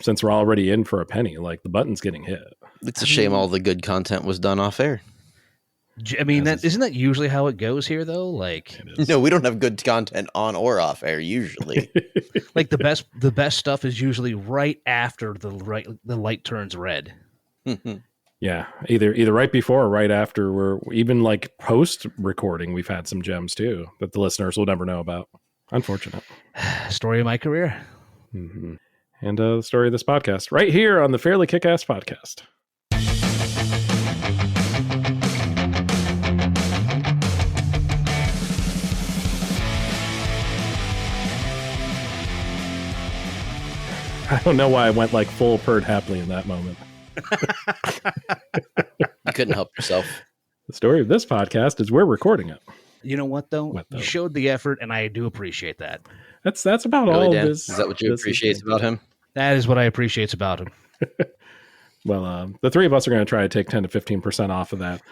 since we're already in for a penny, like the button's getting hit. It's a shame all the good content was done off air. I mean, isn't that usually how it goes here, though? Like, no, we don't have good content on or off air usually. like the best stuff is usually right after the light turns red. Yeah, either right before or right after. We're even like post recording. We've had some gems too that the listeners will never know about. Unfortunate. Story of my career. Mm-hmm. And the story of this podcast right here on the Fairly KickAss podcast. I don't know why I went like full purred happily in that moment. You couldn't help yourself. The story of this podcast is we're recording it. You know what though? You showed the effort, and I do appreciate that. That's about really, all Dan? this. Is that what you appreciate about him? That is what I appreciate about him. Well, the three of us are going to try to take 10 to 15% off of that.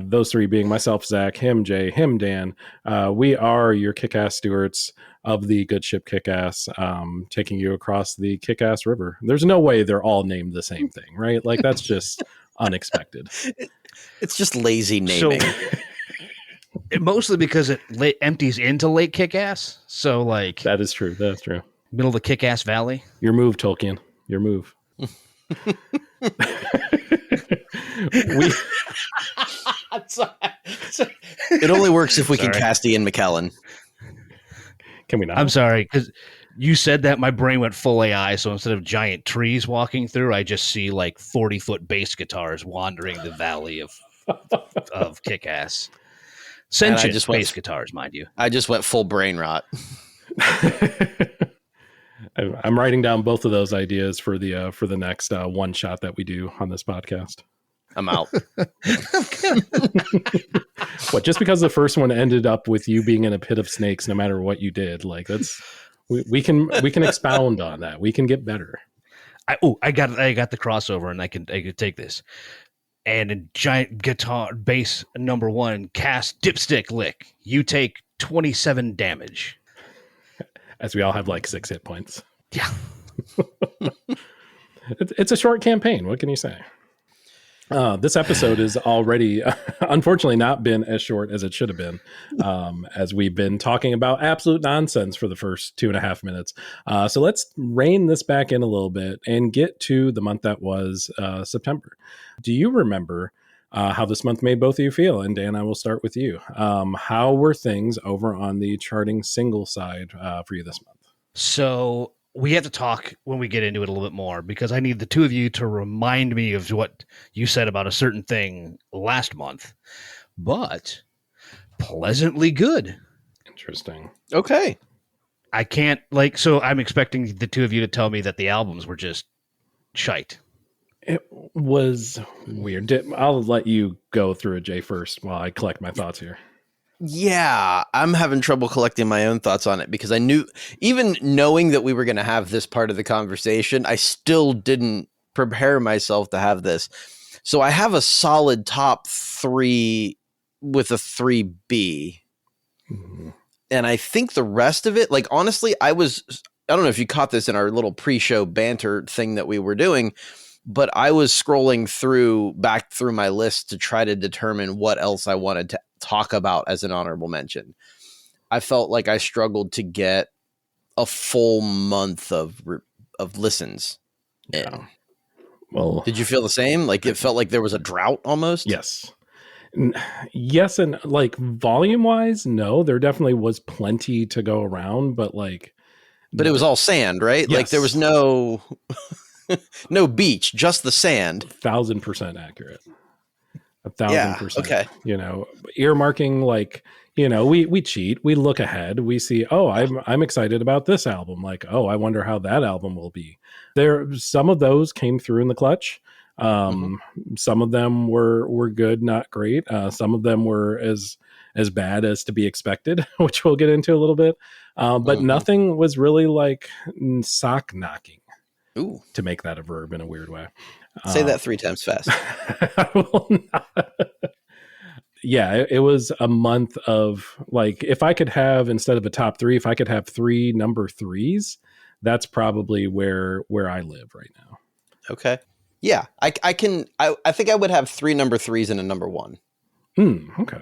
Those three being myself, Zach, him, Jay, him, Dan. We are your kick-ass stewards of the good ship KickAss, taking you across the KickAss River. There's no way they're all named the same thing, right? Like, that's just unexpected. It's just lazy naming. So, mostly because it empties into Lake KickAss. So, like... That is true. That's true. Middle of the KickAss Valley. Your move, Tolkien. Your move. It only works if we can cast Ian McKellen. Can we not? I'm sorry, because you said that my brain went full AI, so instead of giant trees walking through, I just see like 40-foot bass guitars wandering the valley of KickAss. Sentient bass guitars, mind you. I just went full brain rot. I'm writing down both of those ideas for the next one shot that we do on this podcast. I'm out. What? Just because the first one ended up with you being in a pit of snakes, no matter what you did, like that's we can expound on that. We can get better. I got the crossover, and I could take this. And a giant guitar bass number 1 cast dipstick lick. You take 27 damage. As we all have like 6 hit points. Yeah. It's a short campaign. What can you say? This episode is already, unfortunately, not been as short as it should have been, as we've been talking about absolute nonsense for the first 2.5 minutes. So let's rein this back in a little bit and get to the month that was September. Do you remember how this month made both of you feel? And Dan, I will start with you. How were things over on the charting single side for you this month? So we have to talk when we get into it a little bit more, because I need the two of you to remind me of what you said about a certain thing last month, but pleasantly good. Interesting. Okay. I can't so I'm expecting the two of you to tell me that the albums were just shite. It was weird. I'll let you go through it, Jay, first while I collect my thoughts here. Yeah, I'm having trouble collecting my own thoughts on it, because I knew, even knowing that we were going to have this part of the conversation, I still didn't prepare myself to have this. So I have a solid top 3 with a 3B. Mm-hmm. And I think the rest of it, like, honestly, I don't know if you caught this in our little pre-show banter thing that we were doing, but I was scrolling back through my list to try to determine what else I wanted to talk about as an honorable mention. I felt like I struggled to get a full month of listens in. Yeah. Well, did you feel the same? Like it felt like there was a drought almost? Yes. Yes, and like volume wise, no, there definitely was plenty to go around, but it was all sand, right? Yes. Like there was no beach, just the sand. 1,000% accurate. 1,000%. Okay. Earmarking, we cheat. We look ahead. We see, I'm excited about this album. I wonder how that album will be. Some of those came through in the clutch. Some of them were good, not great. Some of them were as bad as to be expected, which we'll get into a little bit. But nothing was really sock knocking. Ooh. To make that a verb in a weird way. Say that 3 times fast. I will not. Yeah, it was a month of if I could have, instead of a top 3, if I could have 3 number 3s, that's probably where I live right now. Okay. Yeah, I think I would have 3 number 3s and a number 1. Okay.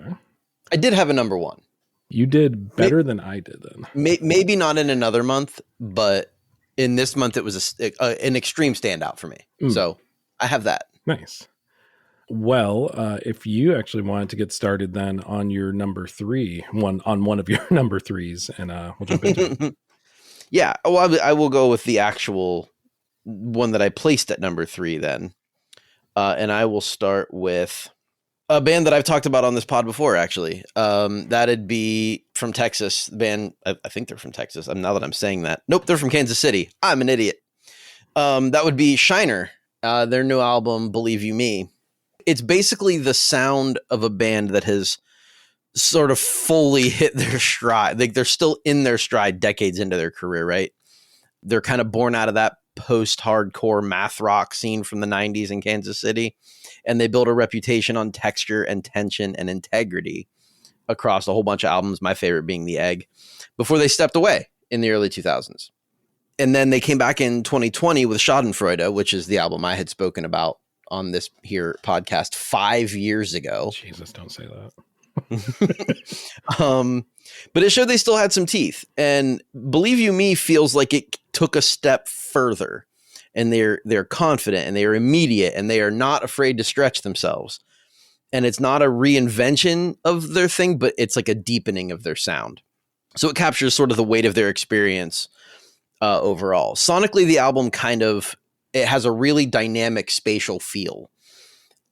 I did have a number 1. You did better than I did then. Maybe not in another month, but in this month it was an extreme standout for me. So I have that. Nice. Well, if you actually wanted to get started then on your number 3, one of your number 3s, and we'll jump into it. Yeah. Well, I will go with the actual one that I placed at number 3 then. And I will start with a band that I've talked about on this pod before, actually. That'd be from Texas. The band, I think they're from Texas. Now that I'm saying that. Nope, they're from Kansas City. I'm an idiot. That would be Shiner. Their new album, Believe You Me. It's basically the sound of a band that has sort of fully hit their stride. Like they're still in their stride decades into their career, right? They're kind of born out of that post-hardcore math rock scene from the 90s in Kansas City. And they built a reputation on texture and tension and integrity across a whole bunch of albums, my favorite being The Egg, before they stepped away in the early 2000s. And then they came back in 2020 with Schadenfreude, which is the album I had spoken about on this here podcast 5 years ago. Jesus, don't say that. But it showed they still had some teeth. And Believe You Me feels like it took a step further. And they're confident and they are immediate and they are not afraid to stretch themselves. And it's not a reinvention of their thing, but it's like a deepening of their sound. So it captures sort of the weight of their experience overall. Sonically, the album it has a really dynamic spatial feel,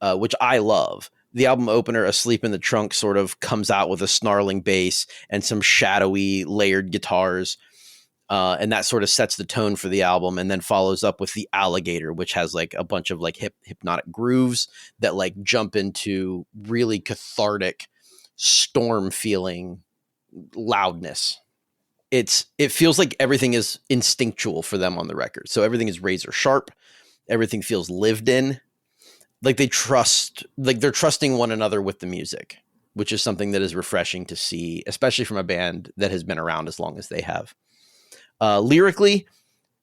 which I love. The album opener, Asleep in the Trunk, sort of comes out with a snarling bass and some shadowy layered guitars. And that sort of sets the tone for the album, and then follows up with The Alligator, which has like a bunch of like hypnotic grooves that like jump into really cathartic storm feeling loudness. It feels like everything is instinctual for them on the record. So everything is razor sharp. Everything feels lived in. Like they're trusting one another with the music, which is something that is refreshing to see, especially from a band that has been around as long as they have. Lyrically,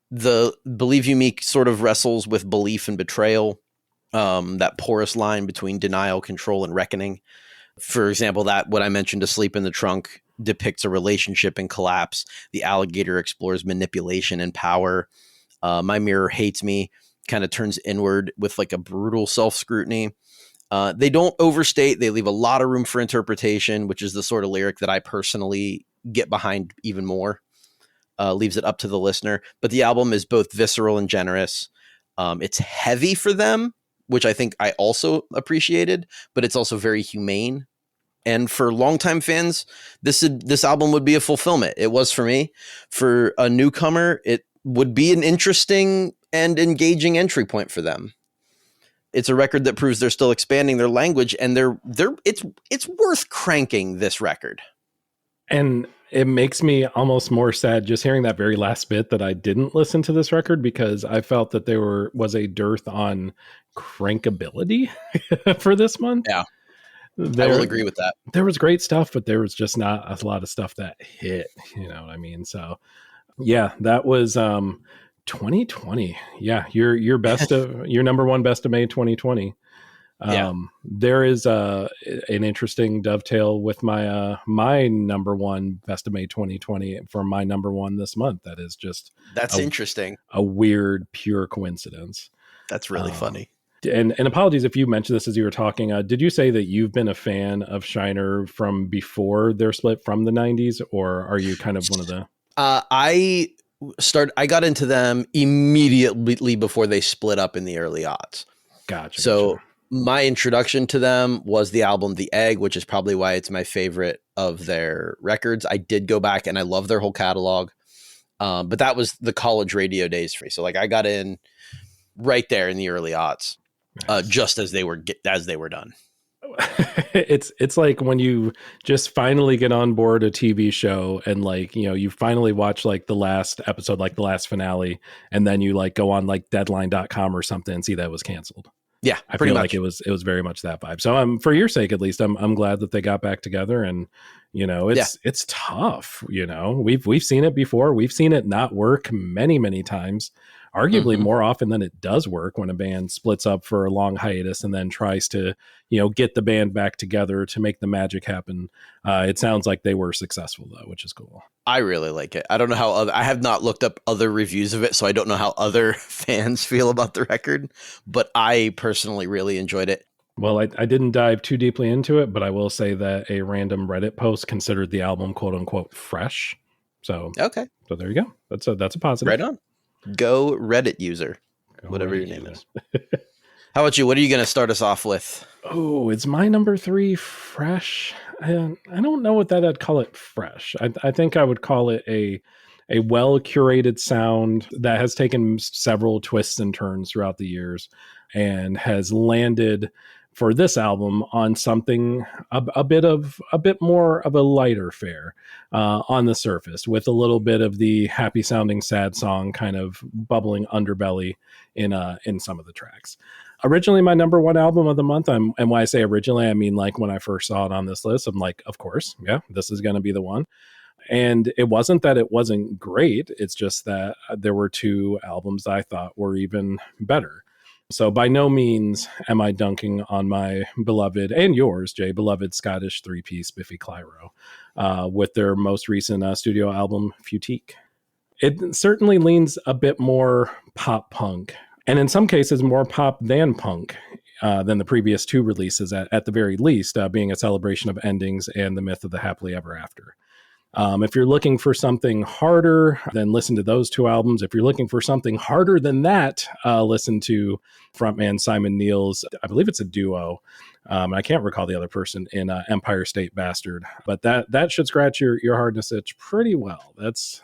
the Believe You Me sort of wrestles with belief and betrayal, that porous line between denial, control, and reckoning. For example, that what I mentioned, Asleep in the Trunk, depicts a relationship in collapse. The Alligator explores manipulation and power. My Mirror Hates Me kind of turns inward with like a brutal self-scrutiny. They don't overstate. They leave a lot of room for interpretation, which is the sort of lyric that I personally get behind even more. Leaves it up to the listener. But the album is both visceral and generous. It's heavy for them, which I think I also appreciated, but it's also very humane. And for longtime fans, this album would be a fulfillment. It was for me. For a newcomer, it would be an interesting and engaging entry point for them. It's a record that proves they're still expanding their language, and it's worth cranking this record. And it makes me almost more sad just hearing that very last bit that I didn't listen to this record, because I felt that there was a dearth on crankability for this month. Yeah, I will agree with that. There was great stuff, but there was just not a lot of stuff that hit, you know what I mean? So yeah, that was 2020. Yeah, your best of your number one best of May 2020. There is an interesting dovetail with my my number one best of May 2020 for my number one this month. That is just interesting. A weird, pure coincidence. That's really funny. And apologies if you mentioned this as you were talking. Did you say that you've been a fan of Shiner from before their split from the 90s, or are you kind of one of the? I got into them immediately before they split up in the early aughts. Gotcha. So my introduction to them was the album The Egg, which is probably why it's my favorite of their records. I did go back and I love their whole catalog. But that was the college radio days for me. So like I got in right there in the early aughts, nice. Just as they were done. It's like when you just finally get on board a TV show and like, you know, you finally watch like the last episode, like the last finale, and then you like go on like deadline.com or something and see that it was canceled. Yeah, I pretty feel much. like it was very much that vibe. So for your sake at least, I'm glad that they got back together. And it's tough. We've seen it before. We've seen it not work many times, arguably more often than it does work when a band splits up for a long hiatus and then tries to get the band back together to make the magic happen. It sounds like they were successful though, which is cool. I really like it. I don't know how I have not looked up other reviews of it, so I don't know how other fans feel about the record, but I personally really enjoyed it. Well, I didn't dive too deeply into it, but I will say that a random Reddit post considered the album "quote unquote" fresh. So okay, so there you go. That's a positive. Right on. Go Reddit user, whatever Reddit your name user. is. How about you? What are you going to start us off with? Oh, it's my number 3 fresh. I don't know what that I'd call it fresh. I think I would call it a well curated sound that has taken several twists and turns throughout the years and has landed for this album on something a bit more of a lighter fare on the surface, with a little bit of the happy sounding sad song kind of bubbling underbelly in some of the tracks. Originally my number 1 album of the month. And when I say originally, I mean like when I first saw it on this list, I'm like, of course, yeah, this is going to be the one. And it wasn't that it wasn't great. It's just that there were 2 albums I thought were even better. So by no means am I dunking on my beloved, and yours, Jay, beloved Scottish 3-piece Biffy Clyro with their most recent studio album, Futique. It certainly leans a bit more pop punk, and in some cases more pop than punk than the previous 2 releases, at the very least, being a celebration of endings and the myth of the happily ever after. If you're looking for something harder, then listen to those 2 albums. If you're looking for something harder than that, listen to frontman Simon Neil's, I believe it's a duo. I can't recall the other person in Empire State Bastard, but that should scratch your hardness itch pretty well. That's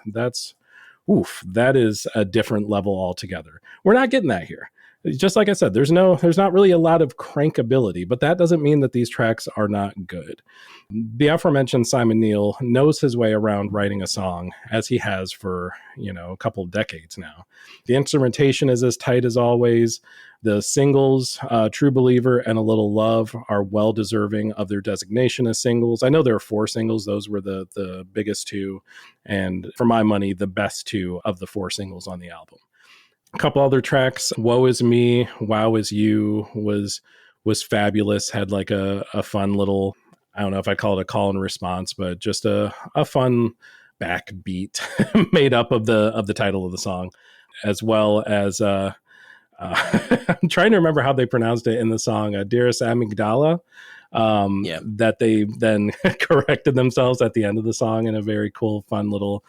oof, that is a different level altogether. We're not getting that here. Just like I said, there's not really a lot of crankability, but that doesn't mean that these tracks are not good. The aforementioned Simon Neil knows his way around writing a song, as he has for, a couple of decades now. The instrumentation is as tight as always. The singles, True Believer and A Little Love, are well deserving of their designation as singles. I know there are 4 singles. Those were the biggest 2, and for my money, the best 2 of the 4 singles on the album. A couple other tracks, Woe Is Me, Wow Is You was fabulous. Had like a fun little, I don't know if I call it a call and response, but just a fun backbeat made up of the title of the song, as well as I'm trying to remember how they pronounced it in the song, Dearest Amygdala. That they then corrected themselves at the end of the song in a very cool, fun little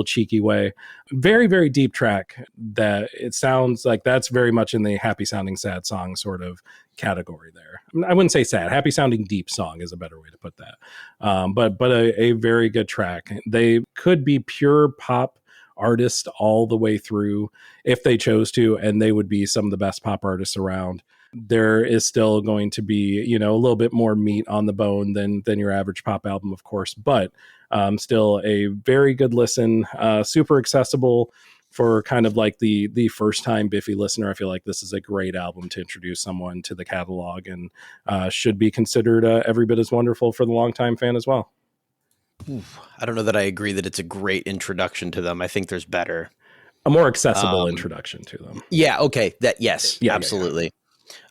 cheeky way. Very, very deep track that it sounds like that's very much in the happy sounding sad song sort of category there. I wouldn't say sad. Happy sounding deep song is a better way to put that. But a very good track. They could be pure pop artists all the way through if they chose to, and they would be some of the best pop artists around. There is still going to be, a little bit more meat on the bone than your average pop album, of course, but still a very good listen, super accessible for kind of like the first time Biffy listener. I feel like this is a great album to introduce someone to the catalog, and should be considered every bit as wonderful for the longtime fan as well. I don't know that I agree that it's a great introduction to them. I think there's better. A more accessible introduction to them. Yeah, okay. Yes, absolutely.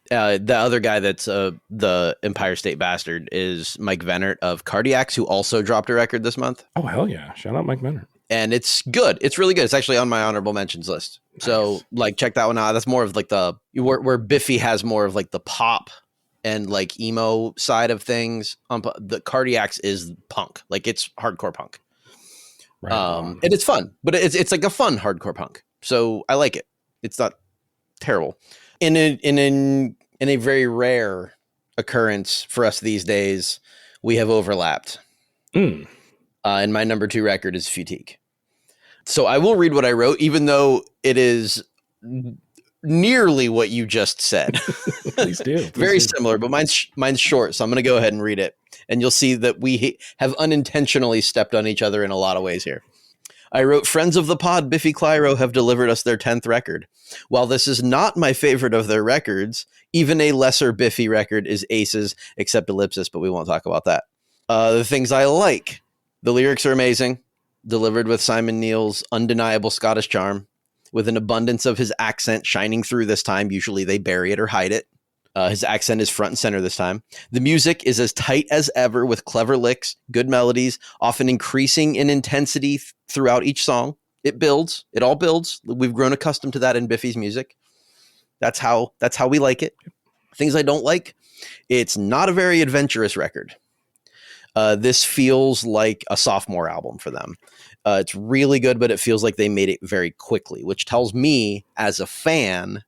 Yeah. The other guy that's the Empire State Bastard is Mike Vennert of Cardiacs, who also dropped a record this month. Oh, hell yeah. Shout out Mike Vennert. And it's good. It's really good. It's actually on my honorable mentions list. Nice. So check that one out. That's more of like where Biffy has more of like the pop and like emo side of things. The Cardiacs is punk. Like it's hardcore punk. Right and it's fun, but it's like a fun hardcore punk. So I like it. It's not terrible. In a very rare occurrence for us these days, we have overlapped. And my number 2 record is Futique. So I will read what I wrote, even though it is nearly what you just said. Please do. Very similar, but mine's short, so I'm going to go ahead and read it. And you'll see that we have unintentionally stepped on each other in a lot of ways here. I wrote, friends of the pod, Biffy Clyro, have delivered us their 10th record. While this is not my favorite of their records, even a lesser Biffy record is Aces, except Ellipsis, but we won't talk about that. The things I like. The lyrics are amazing, delivered with Simon Neil's undeniable Scottish charm, with an abundance of his accent shining through this time. Usually they bury it or hide it. His accent is front and center this time. The music is as tight as ever with clever licks, good melodies, often increasing in intensity throughout each song. It builds. It all builds. We've grown accustomed to that in Biffy's music. That's how we like it. Things I don't like. It's not a very adventurous record. This feels like a sophomore album for them. It's really good, but it feels like they made it very quickly, which tells me as a fan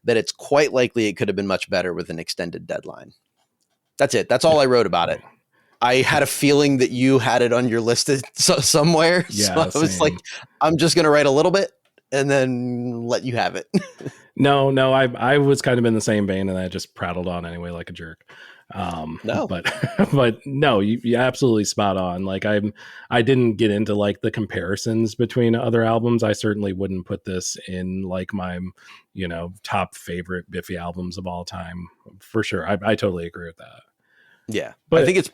that it's quite likely it could have been much better with an extended deadline. That's it. That's all I wrote about it. I had a feeling that you had it on your list somewhere. Yeah, so I was like, I'm just going to write a little bit and then let you have it. No, I was kind of in the same vein, and I just prattled on anyway like a jerk. No, but no, you absolutely spot on. Like I didn't get into like the comparisons between other albums. I certainly wouldn't put this in like my, top favorite Biffy albums of all time for sure. I totally agree with that. Yeah, but I think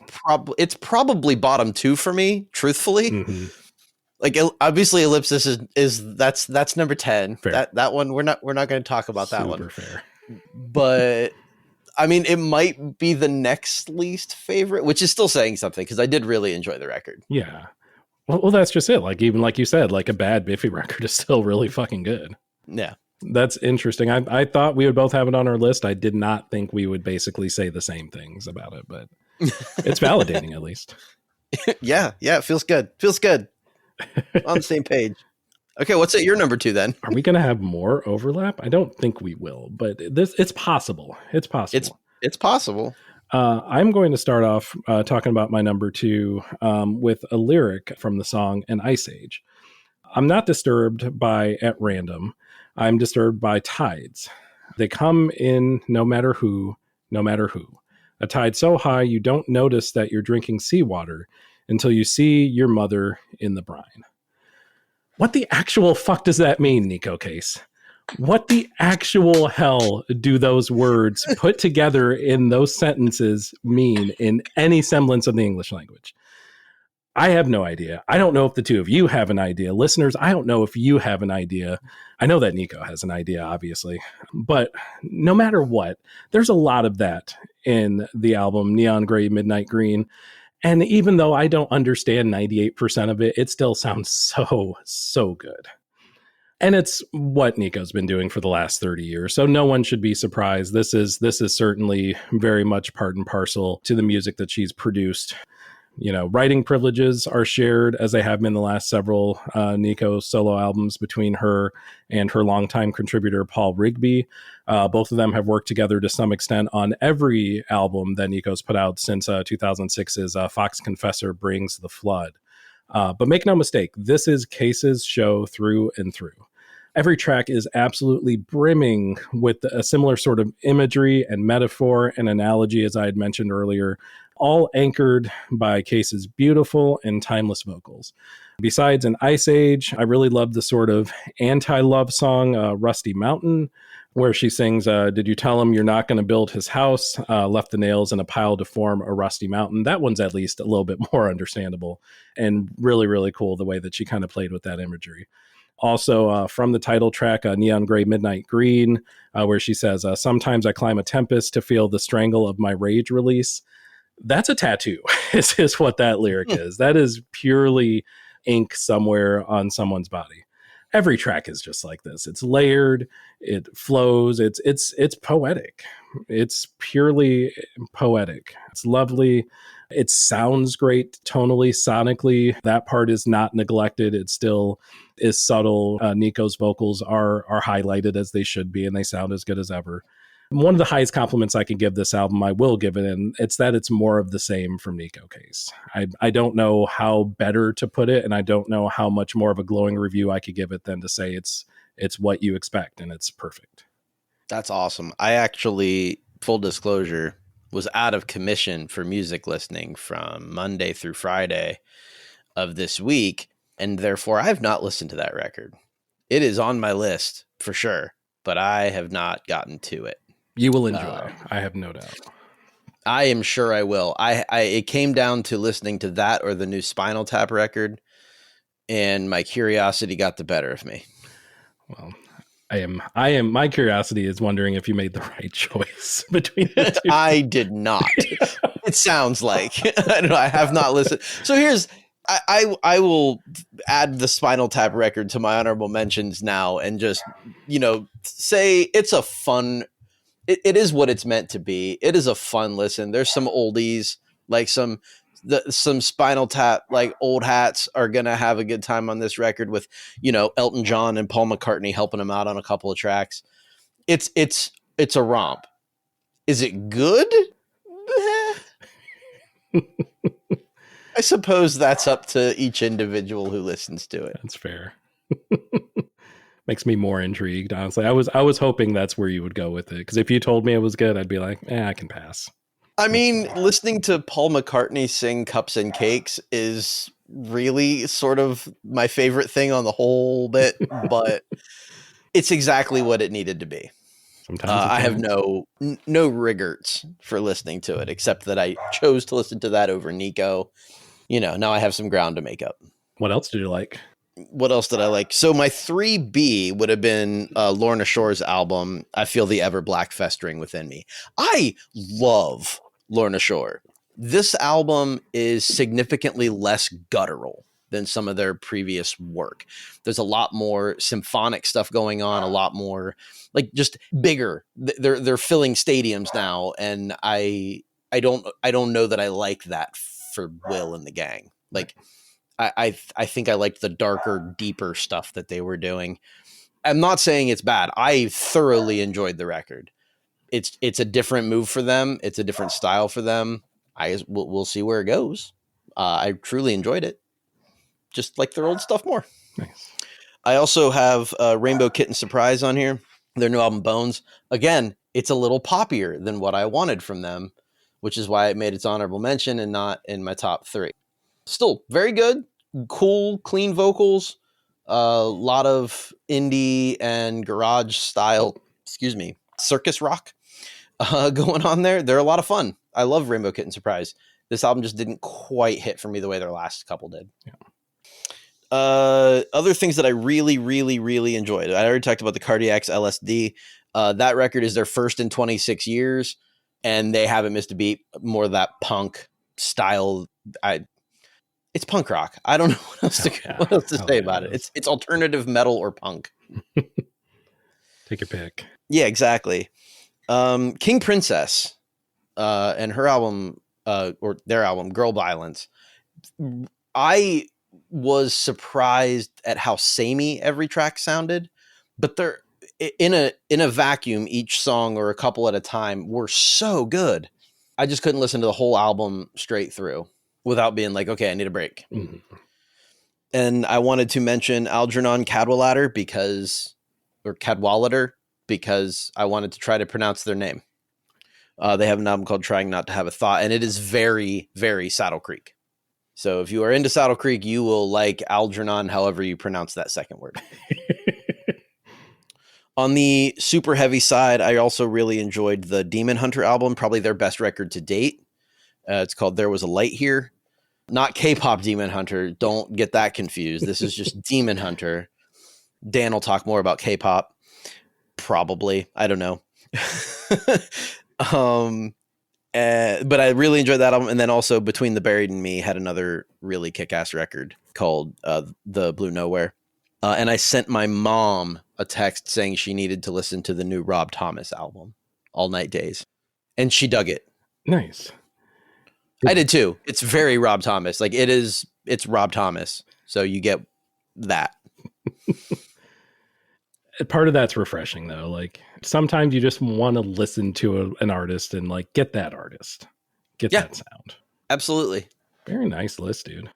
it's probably bottom 2 for me, truthfully. Mm-hmm. Like obviously Ellipsis is that's number 10. Fair. That one we're not going to talk about that one. Super fair. But I mean, it might be the next least favorite, which is still saying something because I did really enjoy the record. Yeah. Well, that's just it. Like, even like you said, like a bad Biffy record is still really fucking good. Yeah. That's interesting. I thought we would both have it on our list. I did not think we would basically say the same things about it, but it's validating at least. Yeah. It feels good. On the same page. Okay, what's at your number 2 then? Are we going to have more overlap? I don't think we will, but it's possible. It's possible. It's possible. I'm going to start off talking about my number 2 with a lyric from the song An Ice Age. I'm not disturbed by At Random. I'm disturbed by tides. They come in no matter who. A tide so high you don't notice that you're drinking seawater until you see your mother in the brine. What the actual fuck does that mean, Nico Case? What the actual hell do those words put together in those sentences mean in any semblance of the English language? I have no idea. I don't know if the two of you have an idea. Listeners, I don't know if you have an idea. I know that Nico has an idea, obviously. But no matter what, there's a lot of that in the album Neon Gray, Midnight Green. And even though I don't understand 98% of it, it still sounds so good. And it's what Nico's been doing for the last 30 years. So no one should be surprised. This is certainly very much part and parcel to the music that she's produced. Writing privileges are shared, as they have been the last several Nico solo albums, between her and her longtime contributor, Paul Rigby. Both of them have worked together to some extent on every album that Nico's put out since 2006's Fox Confessor Brings the Flood. But make no mistake, this is Case's show through and through. Every track is absolutely brimming with a similar sort of imagery and metaphor and analogy, as I had mentioned earlier, all anchored by Case's beautiful and timeless vocals. Besides An Ice Age, I really love the sort of anti-love song, Rusty Mountain, where she sings, did you tell him you're not going to build his house? Left the nails in a pile to form a rusty mountain. That one's at least a little bit more understandable and really, really cool the way that she kind of played with that imagery. Also, from the title track, Neon Gray, Midnight Green, where she says, sometimes I climb a tempest to feel the strangle of my rage release. That's a tattoo, is what that lyric is. That is purely ink somewhere on someone's body. Every track is just like this. It's layered, it flows, it's poetic. It's purely poetic. It's lovely. It sounds great tonally, sonically. That part is not neglected. It still is subtle. Nico's vocals are highlighted as they should be, and they sound as good as ever. One of the highest compliments I can give this album, I will give it, and it's that it's more of the same from Nico Case. I don't know how better to put it, and I don't know how much more of a glowing review I could give it than to say it's what you expect, and it's perfect. That's awesome. I actually, full disclosure, was out of commission for music listening from Monday through Friday of this week. and therefore I have not listened to that record. It is on my list for sure, but I have not gotten to it. You will enjoy. I have no doubt. I am sure I will. It came down to listening to that or the new Spinal Tap record, and my curiosity got the better of me. Well, my curiosity is wondering if you made the right choice between the two. I did not. It sounds like I don't know. I have not listened. So here's I will add the Spinal Tap record to my honorable mentions now, and just say it's a fun. It is what it's meant to be. It is a fun listen. There's some oldies, like some Spinal Tap, like old hats are gonna have a good time on this record with Elton John and Paul McCartney helping him out on a couple of tracks. It's a romp. Is it good? I suppose that's up to each individual who listens to it. That's fair. Makes me more intrigued, honestly. I was hoping that's where you would go with it, because if you told me it was good, I'd be like, I can pass. I mean, listening to Paul McCartney sing Cups and Cakes is really sort of my favorite thing on the whole bit, but it's exactly what it needed to be. Sometimes I have no regrets for listening to it, except that I chose to listen to that over Nico. Now I have some ground to make up. What else did you like? What else did I like? So my 3B would have been Lorna Shore's album, I Feel the Ever Black Festering Within Me. I love Lorna Shore. This album is significantly less guttural than some of their previous work. There's a lot more symphonic stuff going on, a lot more like just bigger. They're filling stadiums now, and I don't know that I like that for Will and the gang. Like I think I liked the darker, deeper stuff that they were doing. I'm not saying it's bad. I thoroughly enjoyed the record. It's a different move for them. It's a different style for them. We'll see where it goes. I truly enjoyed it. Just like their old stuff more. Nice. I also have Rainbow Kitten Surprise on here. Their new album Bones. Again, it's a little poppier than what I wanted from them, which is why it made its honorable mention and not in my top 3. Still very good, cool, clean vocals, a lot of indie and garage style, circus rock going on there. They're a lot of fun. I love Rainbow Kitten Surprise. This album just didn't quite hit for me the way their last couple did. Yeah. Other things that I really, really, really enjoyed. I already talked about the Cardiacs LSD. That record is their first in 26 years, and they haven't missed a beat. More of that punk style. It's punk rock. I don't know what else to say about it. It's alternative metal or punk. Take your pick. Yeah, exactly. King Princess and her album, or their album, Girl Violence. I was surprised at how samey every track sounded, but they're in a vacuum. Each song or a couple at a time were so good. I just couldn't listen to the whole album straight through without being like, okay, I need a break. Mm-hmm. And I wanted to mention Algernon Cadwallader because I wanted to try to pronounce their name. They have an album called Trying Not to Have a Thought, and it is very, very Saddle Creek. So if you are into Saddle Creek, you will like Algernon, however you pronounce that second word. On the super heavy side, I also really enjoyed the Demon Hunter album, probably their best record to date. It's called There Was a Light Here. Not K-pop Demon Hunter. Don't get that confused. This is just Demon Hunter. Dan will talk more about K-pop. Probably. I don't know. But I really enjoyed that album. And then also Between the Buried and Me had another really kick-ass record called The Blue Nowhere. And I sent my mom a text saying she needed to listen to the new Rob Thomas album, All Night Days. And she dug it. Nice. I did too. It's very Rob Thomas. Like it's Rob Thomas. So you get that. Part of that's refreshing though. Like sometimes you just want to listen to an artist and like get that artist, get that sound. Absolutely. Very nice list, dude.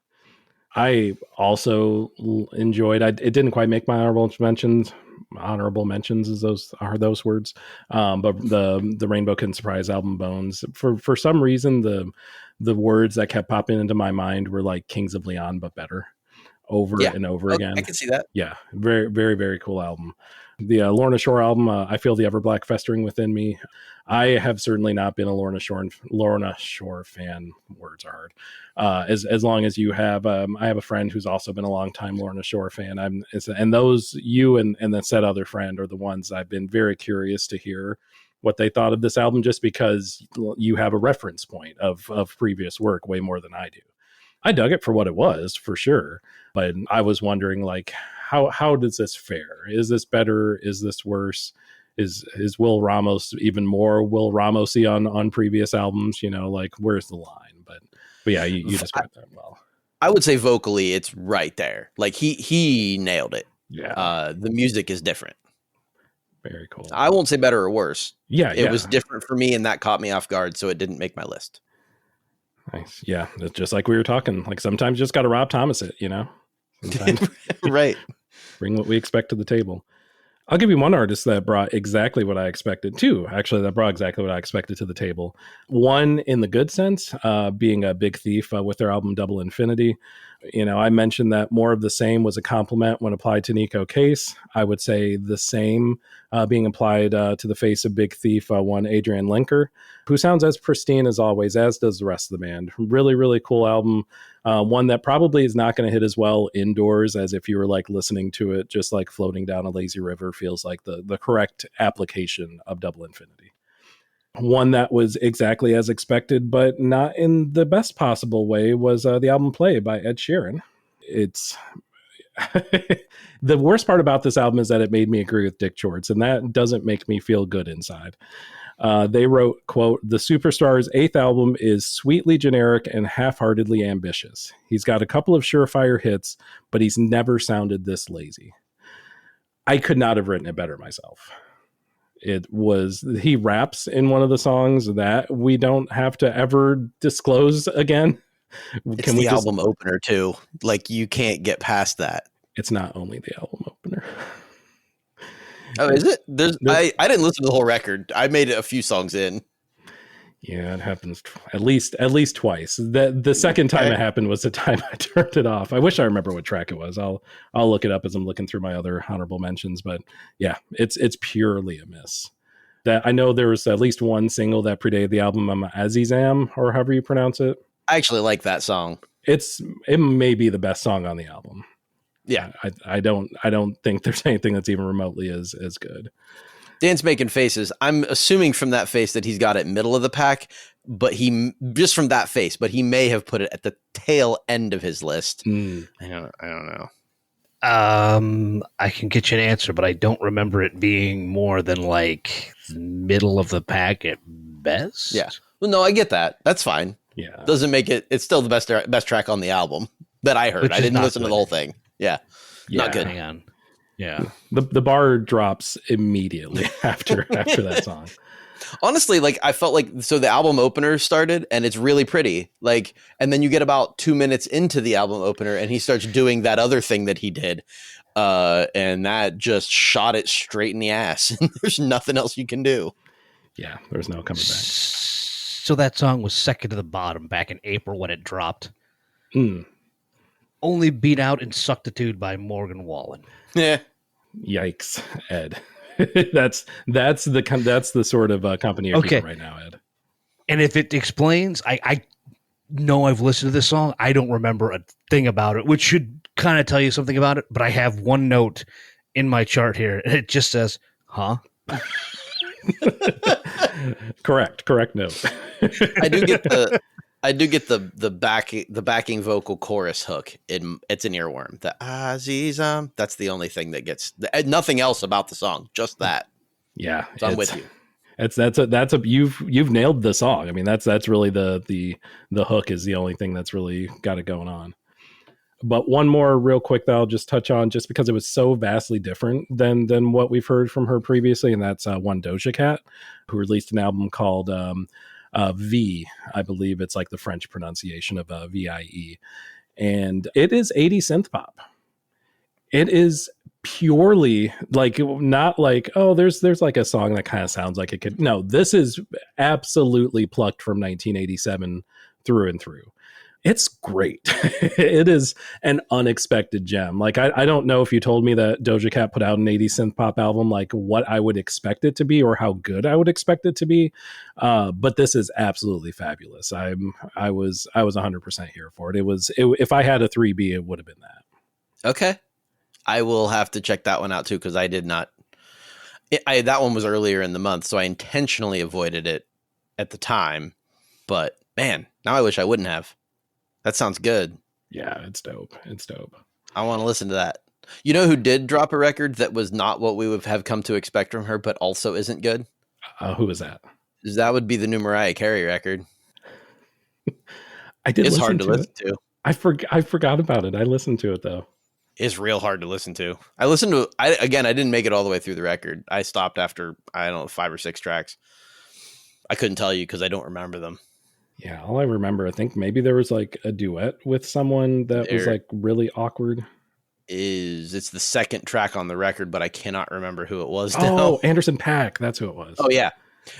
I also enjoyed. It didn't quite make my honorable mentions. Honorable mentions is those words. But the Rainbow Kitten Surprise album Bones. For some reason the words that kept popping into my mind were like Kings of Leon, but better. over Yeah. and over Oh, again. I can see that. Yeah, very, very, very cool album. The Lorna Shore album, I Feel the Everblack Festering Within Me. I have certainly not been a Lorna Shore fan. Words are hard. As long as you have, I have a friend who's also been a long time Lorna Shore fan. And those you and the said other friend are the ones I've been very curious to hear what they thought of this album, just because you have a reference point of previous work way more than I do. I dug it for what it was, for sure, but I was wondering, like, how does this fare? Is this better? Is this worse? Is Will Ramos even more Will Ramosy on previous albums? You know, like, where's the line? But yeah, you described that well. I would say vocally, it's right there. Like he nailed it. Yeah, The music is different. very cool. I won't say better or worse. Yeah, It was different for me, and that caught me off guard, so it didn't make my list. Nice. Yeah, it's just like we were talking. Like, sometimes you just got to Rob Thomas it, you know. Sometimes Right. bring what we expect to the table. I'll give you one artist that brought exactly what I expected. Two, actually, that brought exactly what I expected to the table. One, in the good sense, being a Big Thief with their album Double Infinity. You know, I mentioned that more of the same was a compliment when applied to Nico Case. I would say the same being applied to the face of Big Thief, one Adrian Linker, who sounds as pristine as always, as does the rest of the band. Really, really cool album. One that probably is not going to hit as well indoors as if you were like listening to it just like floating down a lazy river. Feels like the correct application of Double Infinity. One that was exactly as expected, but not in the best possible way, was the album Play by Ed Sheeran. It's the worst part about this album is that it made me agree with Dick Schwartz, and that doesn't make me feel good inside. They wrote, quote, "The superstar's eighth album is sweetly generic and half-heartedly ambitious. He's got a couple of surefire hits, but he's never sounded this lazy." I could not have written it better myself. He raps in one of the songs that we don't have to ever disclose again. It's the album opener too. Like, you can't get past that. It's not only the album opener. Oh, is it? I didn't listen to the whole record. I made it a few songs in. Yeah, it happens at least twice. The second time it happened was the time I turned it off. I wish I remember what track it was. I'll look it up as I'm looking through my other honorable mentions. But yeah, it's purely a miss. That I know there was at least one single that predated the album, Azizam, or however you pronounce it. I actually like that song. It may be the best song on the album. Yeah, I don't think there's anything that's even remotely as good. Dan's making faces. I'm assuming from that face that he's got it middle of the pack, but he may have put it at the tail end of his list. I don't know. I can get you an answer, but I don't remember it being more than like middle of the pack at best. Yeah. Well, no, I get that. That's fine. Yeah. Doesn't make it. It's still the best track on the album that I heard. I didn't listen to the whole thing. Yeah. Not good. Hang on. Yeah. The bar drops immediately after that song. Honestly, like, I felt like, so the album opener started and it's really pretty, like, and then you get about 2 minutes into the album opener and he starts doing that other thing that he did, and that just shot it straight in the ass. There's nothing else you can do. Yeah, there's no coming back. So that song was second to the bottom back in April when it dropped. Only beat out in Suctitude by Morgan Wallen. Yeah. Yikes, Ed. that's the sort of company you're keeping right now, Ed. And if it explains, I know I've listened to this song. I don't remember a thing about it, which should kind of tell you something about it. But I have one note in my chart here, and it just says, "Huh." Correct note. I do get the backing vocal chorus hook. It's an earworm. The Azizam. That's the only thing that gets nothing else about the song. Just that. Yeah, so I'm with you. You've nailed the song. I mean, that's really the hook is the only thing that's really got it going on. But one more real quick that I'll just touch on, just because it was so vastly different than what we've heard from her previously, and that's one Doja Cat, who released an album called V. I believe it's like the French pronunciation of VIE, and it is 80s synth pop. It is purely like, not like, oh, there's like a song that kind of sounds like it could. No, this is absolutely plucked from 1987 through and through. It's great. It is an unexpected gem. Like I don't know if you told me that Doja Cat put out an 80s synth pop album, like what I would expect it to be or how good I would expect it to be. But this is absolutely fabulous. I was 100% here for it. If I had a 3B, it would have been that. Okay. I will have to check that one out too, because I did not. That one was earlier in the month, so I intentionally avoided it at the time. But man, now I wish I wouldn't have. That sounds good. Yeah, it's dope. It's dope. I want to listen to that. You know who did drop a record that was not what we would have come to expect from her, but also isn't good? Who is that? That would be the new Mariah Carey record. I did. It's listen hard to to listen it. to. I forgot about it. I listened to it though. It's real hard to listen to. I listened to. I didn't make it all the way through the record. I stopped after, I don't know, 5 or 6 tracks. I couldn't tell you because I don't remember them. Yeah, all I remember, I think maybe there was like a duet with someone that was like really awkward. It's the second track on the record, but I cannot remember who it was. Oh, Anderson .Paak, that's who it was. Oh yeah.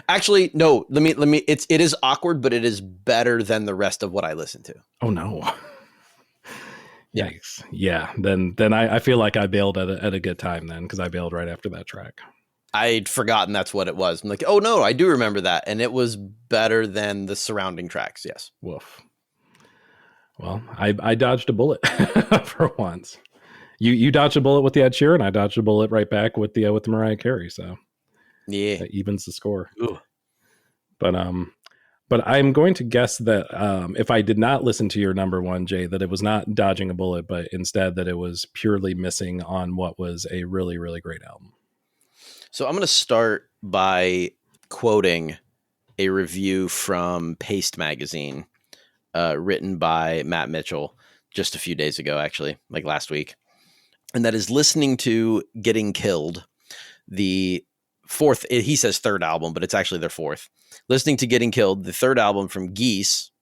Actually, no, let me it is awkward, but it is better than the rest of what I listen to. Oh no. Yeah. Yikes. Yeah. Then I feel like I bailed at a good time then, because I bailed right after that track. I'd forgotten that's what it was. I'm like, oh no, I do remember that. And it was better than the surrounding tracks. Yes. Woof. Well, I dodged a bullet for once. You dodged a bullet with the Ed Sheeran. I dodged a bullet right back with the Mariah Carey. So yeah, that evens the score. Ooh. But I'm going to guess that if I did not listen to your number one, Jay, that it was not dodging a bullet, but instead that it was purely missing on what was a really, really great album. So I'm going to start by quoting a review from Paste Magazine, written by Matt Mitchell just a few days ago, actually, like last week. And that is listening to Getting Killed, the fourth, he says third album, but it's actually their fourth. Listening to Getting Killed, the third album from Geese,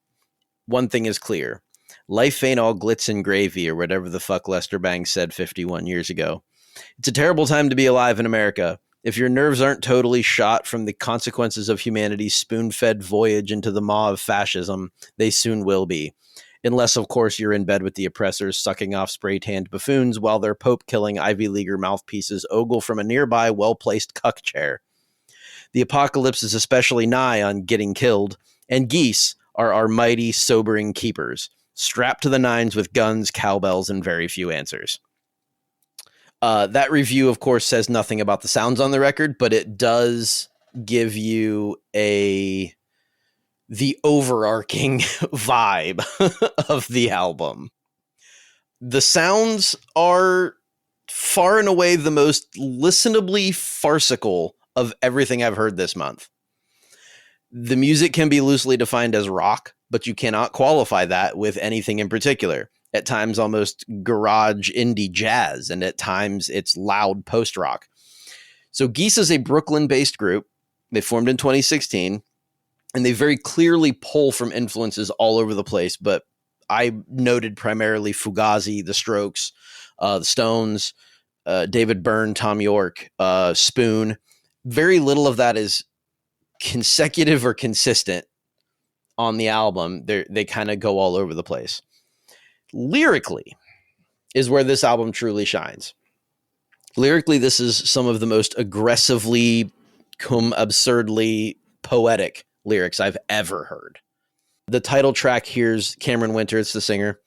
one thing is clear. Life ain't all glitz and gravy, or whatever the fuck Lester Bangs said 51 years ago. It's a terrible time to be alive in America. If your nerves aren't totally shot from the consequences of humanity's spoon-fed voyage into the maw of fascism, they soon will be. Unless, of course, you're in bed with the oppressors sucking off spray-tanned buffoons while their Pope-killing Ivy Leaguer mouthpieces ogle from a nearby well-placed cuck chair. The apocalypse is especially nigh on Getting Killed, and Geese are our mighty, sobering keepers, strapped to the nines with guns, cowbells, and very few answers. That review, of course, says nothing about the sounds on the record, but it does give you the overarching vibe of the album. The sounds are far and away the most listenably farcical of everything I've heard this month. The music can be loosely defined as rock, but you cannot qualify that with anything in particular. At times almost garage indie jazz, and at times it's loud post-rock. So Geese is a Brooklyn-based group. They formed in 2016, and they very clearly pull from influences all over the place, but I noted primarily Fugazi, The Strokes, The Stones, David Byrne, Tom York, Spoon. Very little of that is consecutive or consistent on the album. They kind of go all over the place. Lyrically is where this album truly shines. Lyrically, this is some of the most aggressively, absurdly poetic lyrics I've ever heard. The title track hears Cameron Winters, the singer.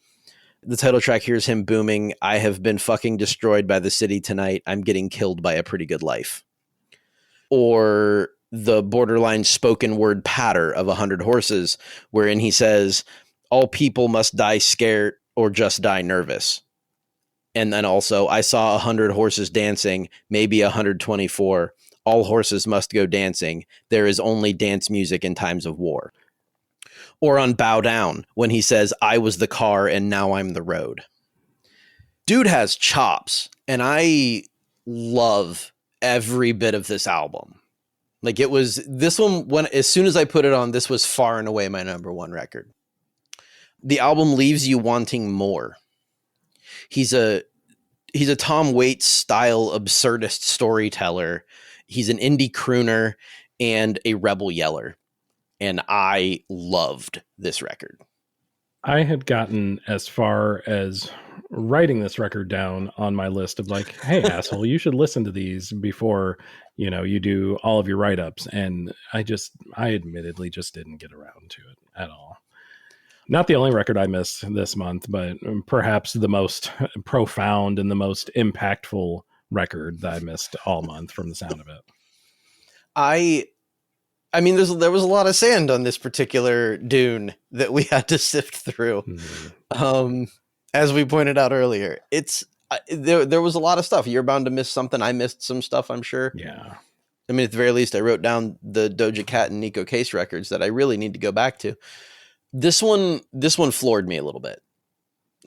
The title track hears him booming, "I have been fucking destroyed by the city tonight. I'm getting killed by a pretty good life." Or the borderline spoken word patter of 100 Horses, wherein he says, "All people must die scared or just die nervous." And then also, "I saw 100 horses dancing, maybe 124. All horses must go dancing. There is only dance music in times of war." Or on Bow Down, when he says, "I was the car and now I'm the road." Dude has chops, and I love every bit of this album. Like, it was this one, when as soon as I put it on, this was far and away my number one record. The album leaves you wanting more. He's a Tom Waits style absurdist storyteller. He's an indie crooner and a rebel yeller. And I loved this record. I had gotten as far as writing this record down on my list of like, hey, asshole, you should listen to these before, you do all of your write-ups. And I admittedly just didn't get around to it at all. Not the only record I missed this month, but perhaps the most profound and the most impactful record that I missed all month from the sound of it. I mean, there was a lot of sand on this particular dune that we had to sift through. Mm-hmm. As we pointed out earlier, there was a lot of stuff. You're bound to miss something. I missed some stuff, I'm sure. Yeah. I mean, at the very least, I wrote down the Doja Cat and Nico Case records that I really need to go back to. This one floored me a little bit.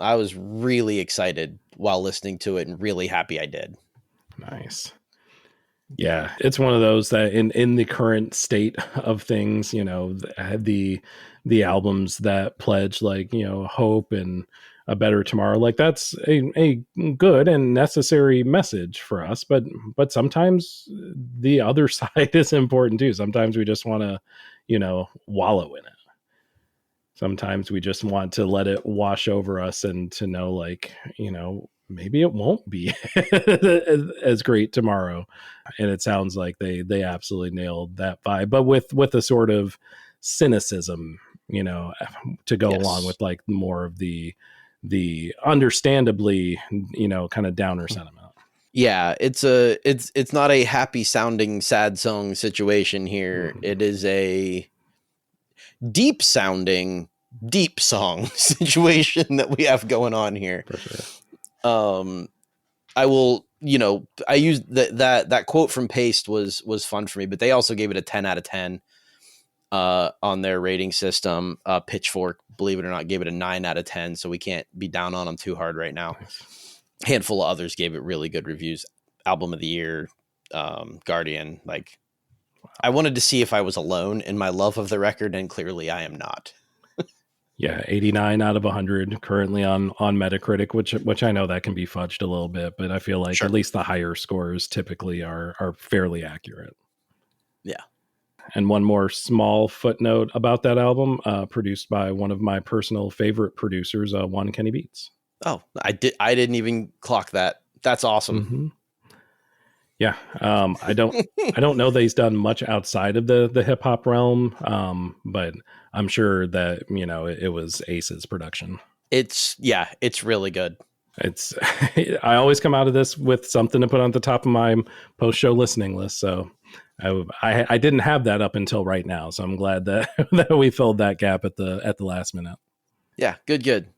I was really excited while listening to it and really happy I did. Nice. Yeah, it's one of those that in the current state of things, the albums that pledge like, hope and a better tomorrow, like that's a good and necessary message for us. But sometimes the other side is important too. Sometimes we just want to, wallow in it. Sometimes we just want to let it wash over us and to know like, maybe it won't be as great tomorrow. And it sounds like they absolutely nailed that vibe, but with a sort of cynicism, to go along with like more of the understandably, kind of downer sentiment. Yeah, it's not a happy sounding sad song situation here. Mm-hmm. It is a deep sounding deep song situation that we have going on here. For sure. I will, I used that quote from Paste was fun for me, but they also gave it a 10 out of 10 on their rating system. Pitchfork, believe it or not, gave it a 9 out of 10, so we can't be down on them too hard right now. Nice. Handful of others gave it really good reviews. Album of the year, Guardian. Like, I wanted to see if I was alone in my love of the record, and clearly I am not. Yeah, 89 out of 100 currently on Metacritic, which I know that can be fudged a little bit, but I feel like at least the higher scores typically are fairly accurate. Yeah. And one more small footnote about that album, produced by one of my personal favorite producers, One Kenny Beats. Oh, I didn't even clock that. That's awesome. Mm-hmm. Yeah, I don't know that he's done much outside of the hip hop realm, but I'm sure that it was Ace's production. It's really good. It's I always come out of this with something to put on the top of my post show listening list. So I didn't have that up until right now. So I'm glad that that we filled that gap at the last minute. Yeah, good.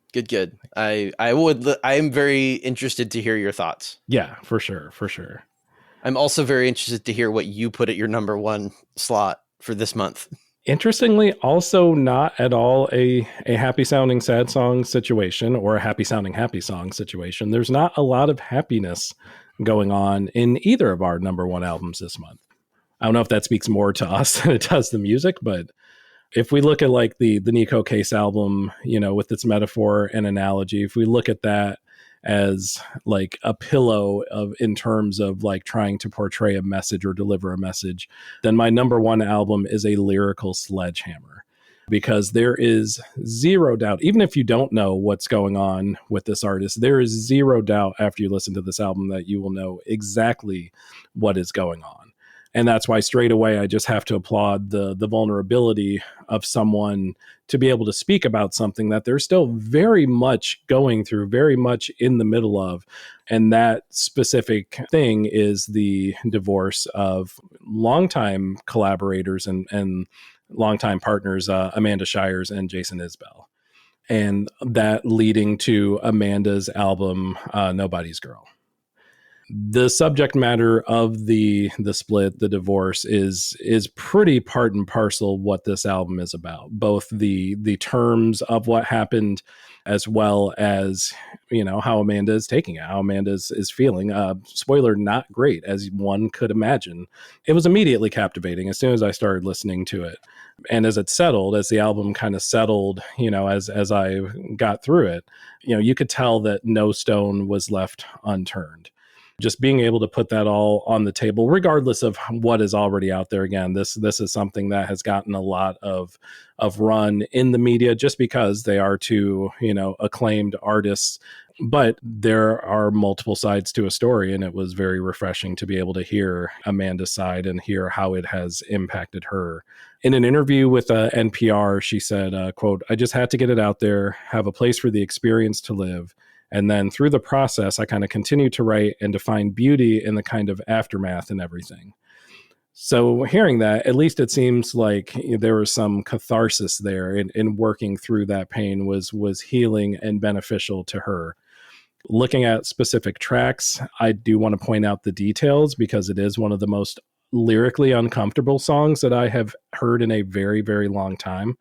I am very interested to hear your thoughts. Yeah, for sure. I'm also very interested to hear what you put at your number one slot for this month. Interestingly, also not at all a happy sounding sad song situation or a happy sounding happy song situation. There's not a lot of happiness going on in either of our number one albums this month. I don't know if that speaks more to us than it does the music, but if we look at like the Nico Case album, with its metaphor and analogy, if we look at that as like a pillow in terms of like trying to portray a message or deliver a message, then my number one album is a lyrical sledgehammer, because there is zero doubt, even if you don't know what's going on with this artist, there is zero doubt after you listen to this album that you will know exactly what is going on. And that's why straight away I just have to applaud the vulnerability of someone to be able to speak about something that they're still very much going through, very much in the middle of. And that specific thing is the divorce of longtime collaborators and longtime partners, Amanda Shires and Jason Isbell. And that leading to Amanda's album, Nobody's Girl. The subject matter of the split, the divorce, is pretty part and parcel what this album is about. Both the terms of what happened, as well as how Amanda is taking it, how Amanda is feeling. Spoiler, not great, as one could imagine. It was immediately captivating as soon as I started listening to it, and as it settled, as the album kind of settled, as I got through it, you could tell that no stone was left unturned. just being able to put that all on the table, regardless of what is already out there. Again, this is something that has gotten a lot of run in the media just because they are two, acclaimed artists. But there are multiple sides to a story, and it was very refreshing to be able to hear Amanda's side and hear how it has impacted her. In an interview with NPR, she said, quote, "I just had to get it out there, have a place for the experience to live. And then through the process, I kind of continued to write and to find beauty in the kind of aftermath and everything." So hearing that, at least it seems like there was some catharsis there in working through that pain was healing and beneficial to her. Looking at specific tracks, I do want to point out the details because it is one of the most lyrically uncomfortable songs that I have heard in a very, very long time,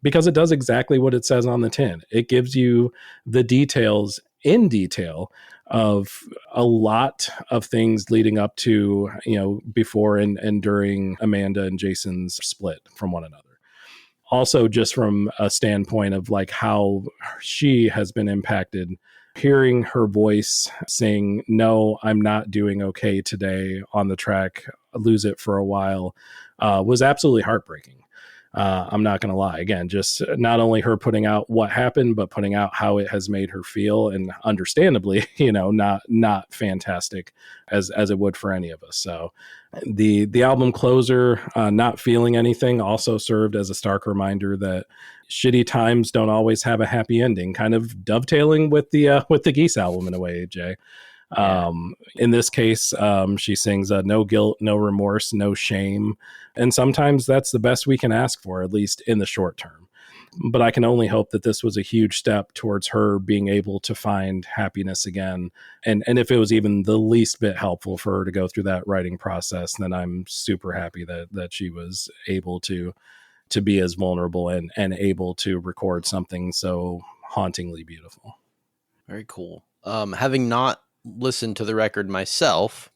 because it does exactly what it says on the tin. It gives you the details in detail of a lot of things leading up to, before and during Amanda and Jason's split from one another. Also, just from a standpoint of like how she has been impacted, hearing her voice saying, "No, I'm not doing okay today" on the track, "Lose It for a While," was absolutely heartbreaking. I'm not going to lie. Again, just not only her putting out what happened, but putting out how it has made her feel, and understandably, not fantastic as it would for any of us. So the album closer, "Not Feeling Anything," also served as a stark reminder that shitty times don't always have a happy ending, kind of dovetailing with the Geese album in a way, Jay. In this case, she sings, "No guilt, no remorse, no shame." And sometimes that's the best we can ask for, at least in the short term. But I can only hope that this was a huge step towards her being able to find happiness again. And if it was even the least bit helpful for her to go through that writing process, then I'm super happy that she was able to be as vulnerable and able to record something so hauntingly beautiful. Very cool. Having not listened to the record myself,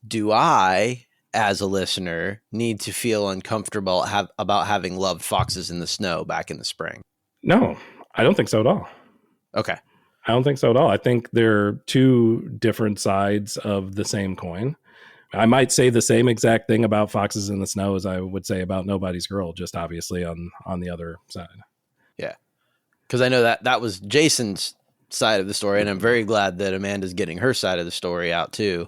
do I, as a listener, need to feel uncomfortable about having loved Foxes in the Snow back in the spring? No, I don't think so at all. Okay. I don't think so at all. I think they're two different sides of the same coin. I might say the same exact thing about Foxes in the Snow as I would say about Nobody's Girl, just obviously on the other side. Yeah. Because I know that was Jason's side of the story, and I'm very glad that Amanda's getting her side of the story out too.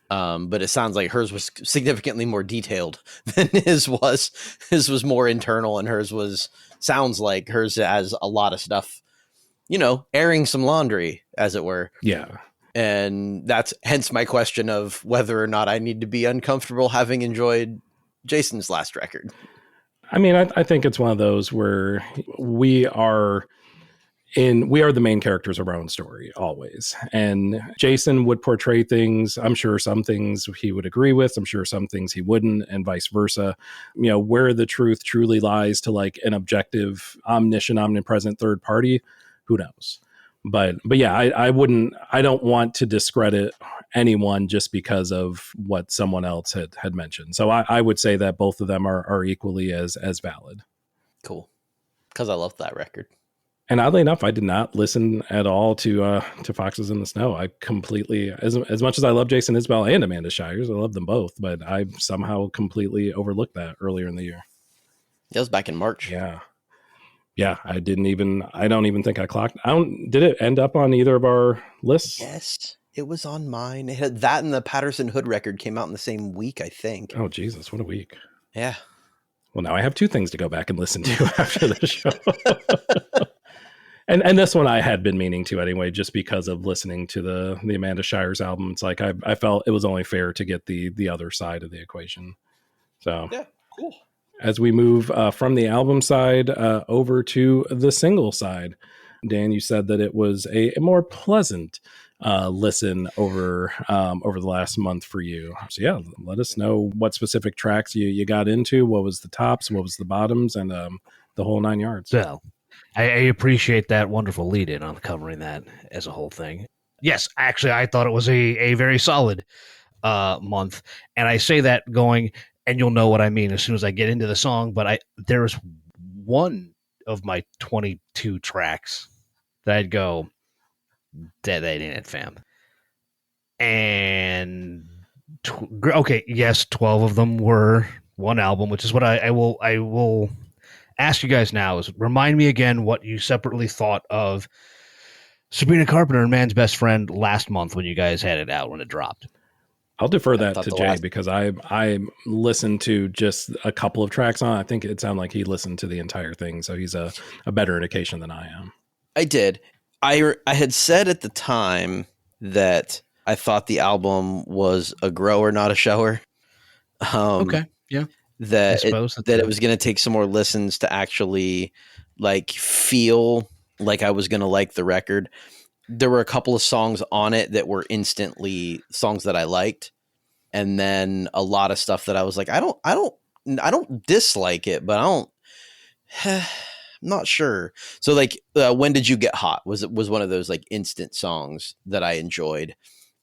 But it sounds like hers was significantly more detailed than his was. His was more internal, and sounds like hers has a lot of stuff, airing some laundry, as it were. Yeah. And that's hence my question of whether or not I need to be uncomfortable having enjoyed Jason's last record. I mean, I think it's one of those where we are the main characters of our own story always. And Jason would portray things, I'm sure some things he would agree with, I'm sure some things he wouldn't, and vice versa. Where the truth truly lies to like an objective, omniscient, omnipresent third party, who knows? But yeah, I don't want to discredit anyone just because of what someone else had mentioned. So I would say that both of them are equally as valid. Cool. Because I love that record. And oddly enough, I did not listen at all to Foxes in the Snow. I completely, as much as I love Jason Isbell and Amanda Shires, I love them both, but I somehow completely overlooked that earlier in the year. It was back in March. Yeah, I don't even think I clocked. Did it end up on either of our lists? Yes, it was on mine. It had that, and the Patterson Hood record came out in the same week, I think. Oh, Jesus, what a week. Yeah. Well, now I have two things to go back and listen to after the show. And this one I had been meaning to anyway, just because of listening to the Amanda Shires album. It's like I felt it was only fair to get the other side of the equation. So yeah, cool. As we move from the album side over to the single side, Dan, you said that it was a more pleasant listen over the last month for you. So yeah, let us know what specific tracks you got into. What was the tops? What was the bottoms? And the whole nine yards. So I appreciate that wonderful lead in on covering that as a whole thing. Yes, actually, I thought it was a very solid month. And I say that going, and you'll know what I mean as soon as I get into the song, but there's one of my 22 tracks that I'd go, that ain't it, fam. And okay, yes, 12 of them were one album, which is what I will ask you guys now is remind me again what you separately thought of Sabrina Carpenter and Man's Best Friend last month when you guys had it out when it dropped. I'll defer I that thought to the Jay last- because I listened to just a couple of tracks on. I think it sounded like he listened to the entire thing, so he's a better indication than I am. I did. I had said at the time that I thought the album was a grower, not a shower. Okay, yeah, I That suppose it was going to take some more listens to actually like feel like I was going to like the record. There were a couple of songs on it that were instantly songs that I liked, and then a lot of stuff that I was like, I don't dislike it, but I don't. I'm not sure. So like, When Did You Get Hot was one of those like instant songs that I enjoyed,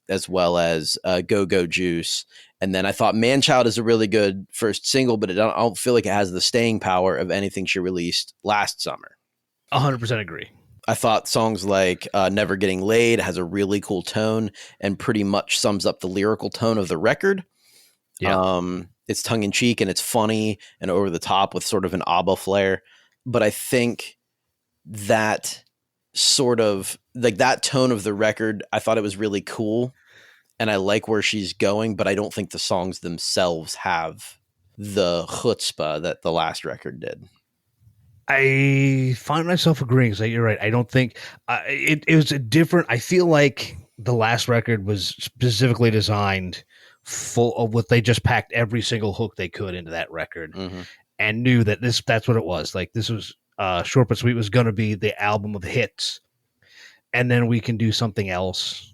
as well as Go Go Juice. And then I thought Manchild is a really good first single, but I don't feel like it has the staying power of anything she released last summer. 100% agree. I thought songs like Never Getting Laid has a really cool tone and pretty much sums up the lyrical tone of the record. Yeah. It's tongue in cheek and it's funny and over the top with sort of an ABBA flair. But I think that sort of like that tone of the record, I thought it was really cool. And I like where she's going, but I don't think the songs themselves have the chutzpah that the last record did. I find myself agreeing. So you're right. I don't think it was a different. I feel like the last record was specifically designed full of what they just packed every single hook they could into that record and knew that that's what it was. Like this was Short But Sweet was going to be the album of hits. And then we can do something else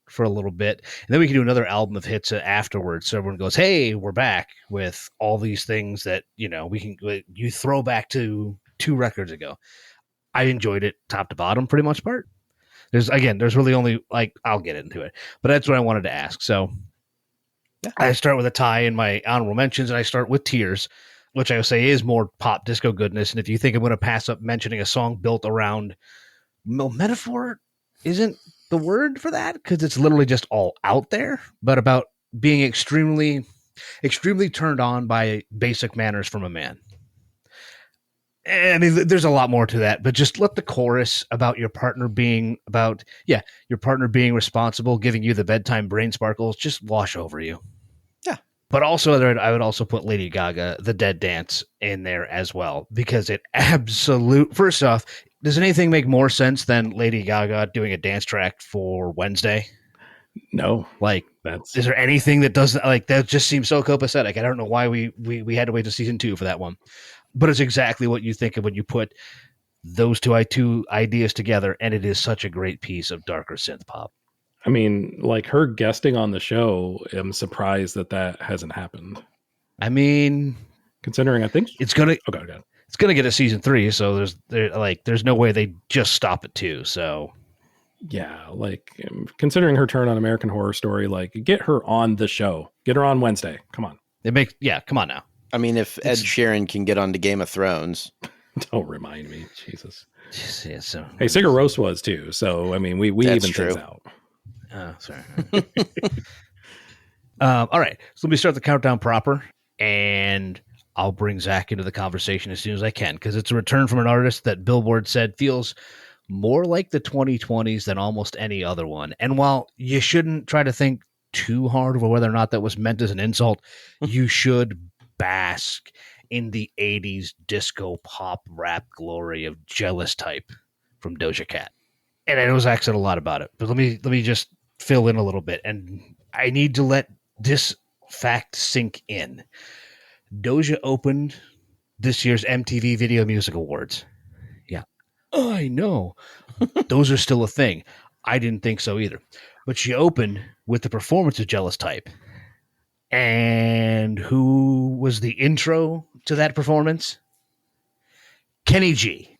for a little bit. And then we can do another album of hits afterwards. So everyone goes, hey, we're back with all these things that, you throw back to 2 records ago. I enjoyed it top to bottom pretty much part. There's really only like, I'll get into it, but that's what I wanted to ask. So yeah. I start with a tie in my honorable mentions and I start with Tears, which I would say is more pop disco goodness. And if you think I'm going to pass up mentioning a song built around metaphor isn't the word for that because it's literally just all out there, but about being extremely, extremely turned on by basic manners from a man. I mean, there's a lot more to that, but just let the chorus about your partner being responsible, giving you the bedtime brain sparkles, just wash over you. Yeah. But also, I would also put Lady Gaga, The Dead Dance, in there as well, because first off, does anything make more sense than Lady Gaga doing a dance track for Wednesday? No. Like, is there anything that doesn't, like, that just seems so copacetic? I don't know why we had to wait to season 2 for that one. But it's exactly what you think of when you put those two ideas together, and it is such a great piece of darker synth pop. I mean, like her guesting on the show, I'm surprised that hasn't happened. I mean, considering I think it's gonna it's gonna get a season 3, so there's no way they just stop at 2. So yeah, like considering her turn on American Horror Story, like get her on the show, get her on Wednesday. Come on, come on now. I mean, if Ed Sheeran can get onto Game of Thrones. Don't remind me. Jesus. Yeah, so, hey, Sigur Rós was too. So, I mean, we even things out. Oh, sorry. All right. So let me start the countdown proper. And I'll bring Zach into the conversation as soon as I can. Because it's a return from an artist that Billboard said feels more like the 2020s than almost any other one. And while you shouldn't try to think too hard over whether or not that was meant as an insult, you should bask in the 80s disco pop rap glory of Jealous Type from Doja Cat. And I know Zach said a lot about it, but let me just fill in a little bit. And I need to let this fact sink in. Doja opened this year's MTV Video Music Awards. Yeah. I know. Those are still a thing. I didn't think so either. But she opened with the performance of Jealous Type. And who was the intro to that performance? Kenny G.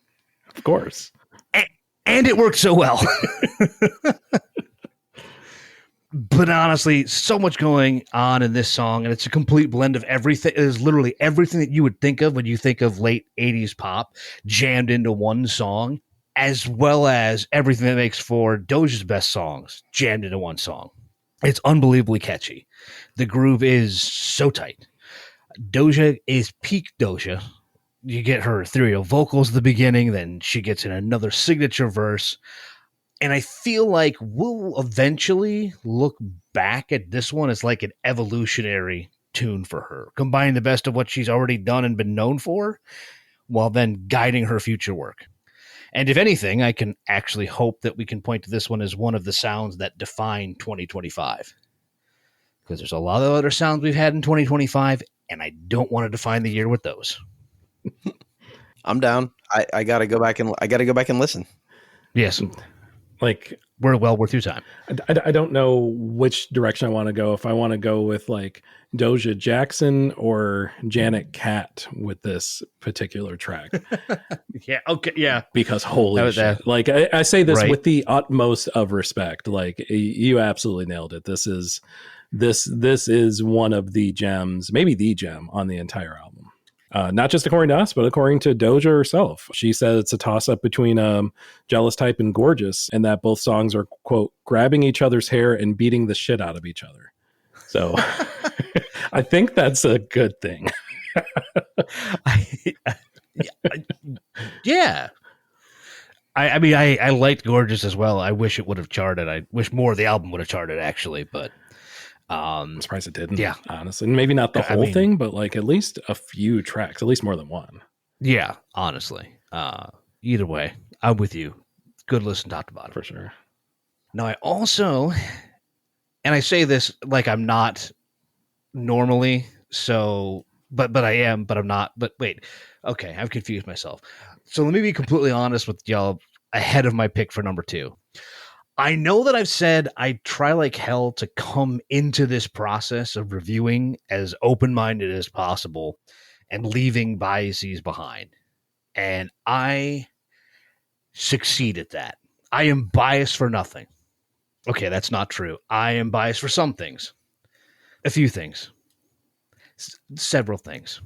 Of course. And it worked so well. But honestly, so much going on in this song, and it's a complete blend of everything. It is literally everything that you would think of when you think of late 80s pop jammed into one song, as well as everything that makes for Doja's best songs jammed into one song. It's unbelievably catchy. The groove is so tight. Doja is peak Doja. You get her ethereal vocals at the beginning, then she gets in another signature verse. And I feel like we'll eventually look back at this one as like an evolutionary tune for her, combining the best of what she's already done and been known for, while then guiding her future work. And if anything, I can actually hope that we can point to this one as one of the sounds that define 2025. Because there's a lot of other sounds we've had in 2025, and I don't want to define the year with those. I'm down. I gotta go back and listen. Yes. Like, we're well worth your time. I don't know which direction I want to go. If I want to go with like Doja Jackson or Janet Cat with this particular track. Yeah. Okay. Yeah. Because holy shit. Like I say this with the utmost of respect. Like you absolutely nailed it. This is one of the gems, maybe the gem on the entire album. Not just according to us, but according to Doja herself. She said it's a toss-up between Jealous Type and Gorgeous, and that both songs are, quote, grabbing each other's hair and beating the shit out of each other. So I think that's a good thing. Yeah. I mean, I liked Gorgeous as well. I wish it would have charted. I wish more of the album would have charted, actually, but... I'm surprised it didn't, yeah, honestly. Maybe not the whole thing, but like at least a few tracks, at least more than one. Yeah, honestly. Either way, I'm with you. Good listen top to bottom. For sure. Now, I also, and I say this like I'm not normally, so, but I am, but I'm not. But wait, okay, I've confused myself. So let me be completely honest with y'all ahead of my pick for number 2. I know that I've said I try like hell to come into this process of reviewing as open-minded as possible and leaving biases behind. And I succeed at that. I am biased for nothing. Okay, that's not true. I am biased for some things. A few things. Several things.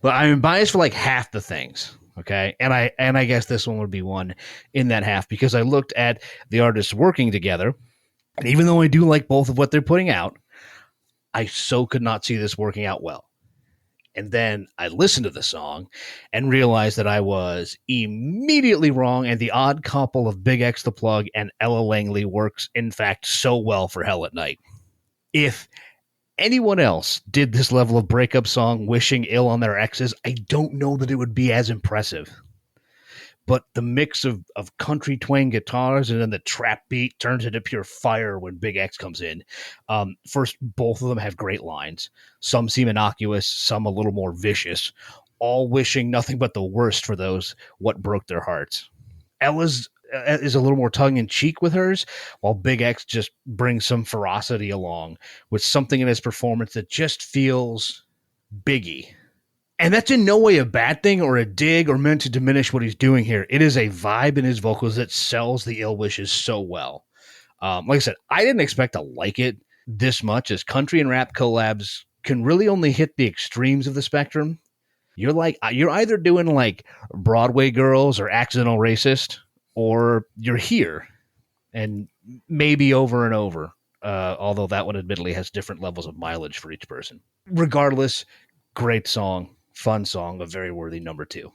But I am biased for like half the things. Okay. And I guess this one would be one in that half because I looked at the artists working together. And even though I do like both of what they're putting out, I so could not see this working out well. And then I listened to the song and realized that I was immediately wrong. And the odd couple of Big X the Plug and Ella Langley works, in fact, so well for Hell at Night. If anyone else did this level of breakup song wishing ill on their exes, I don't know that it would be as impressive. But the mix of country twang guitars and then the trap beat turns into pure fire when Big X comes in. First, both of them have great lines. Some seem innocuous, some a little more vicious, all wishing nothing but the worst for those what broke their hearts. Ella's is a little more tongue-in-cheek with hers, while Big X just brings some ferocity along with something in his performance that just feels biggy. And that's in no way a bad thing or a dig or meant to diminish what he's doing here. It is a vibe in his vocals that sells the ill wishes so well. Like I said, I didn't expect to like it this much, as country and rap collabs can really only hit the extremes of the spectrum. You're either doing like Broadway Girls or Accidental Racist, or you're here, and maybe over and over, although that one admittedly has different levels of mileage for each person. Regardless, great song, fun song, a very worthy number 2.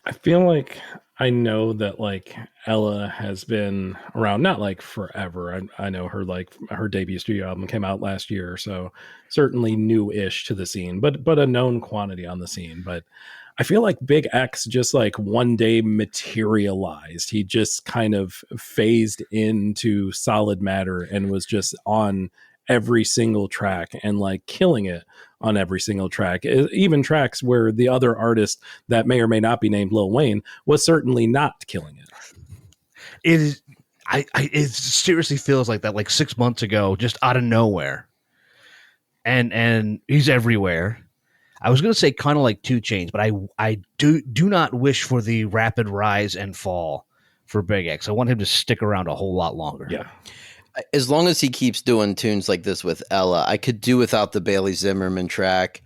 I feel like I know that like Ella has been around, not like forever. I know her, like her debut studio album came out last year, so certainly new-ish to the scene, but a known quantity on the scene. But I feel like Big X just like one day materialized. He just kind of phased into solid matter and was just on every single track and like killing it on every single track, even tracks where the other artist that may or may not be named Lil Wayne was certainly not killing it. It is. It seriously feels like that, like 6 months ago, just out of nowhere. And he's everywhere. I was going to say kind of like 2 Chainz, but I do not wish for the rapid rise and fall for Big X. I want him to stick around a whole lot longer. Yeah. As long as he keeps doing tunes like this with Ella, I could do without the Bailey Zimmerman track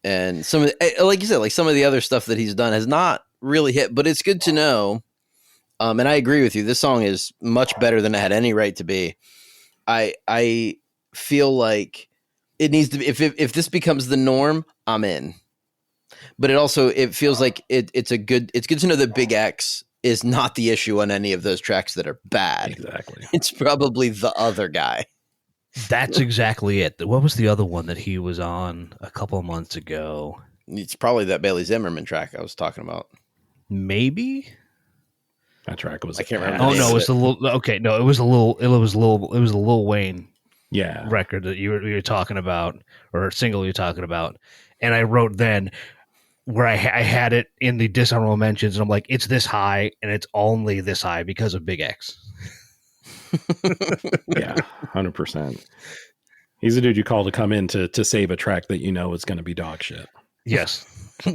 and some of the, like you said, like some of the other stuff that he's done has not really hit, but it's good to know. And I agree with you. This song is much better than it had any right to be. I feel like it needs to be, if this becomes the norm, I'm in. But it feels like it's good to know that Big X is not the issue on any of those tracks that are bad. Exactly. It's probably the other guy. That's exactly it. What was the other one that he was on a couple of months ago? It's probably that Bailey Zimmerman track I was talking about. Maybe. That track was. I can't remember. Oh no, it was the little. Okay, no, it was the Lil Wayne Yeah. record that you were talking about, or single you're talking about. And I wrote then where I had it in the dishonorable mentions, and I'm like, it's this high, and it's only this high because of Big X. Yeah, 100%. He's a dude you call to come in to save a track that you know is going to be dog shit. Yes,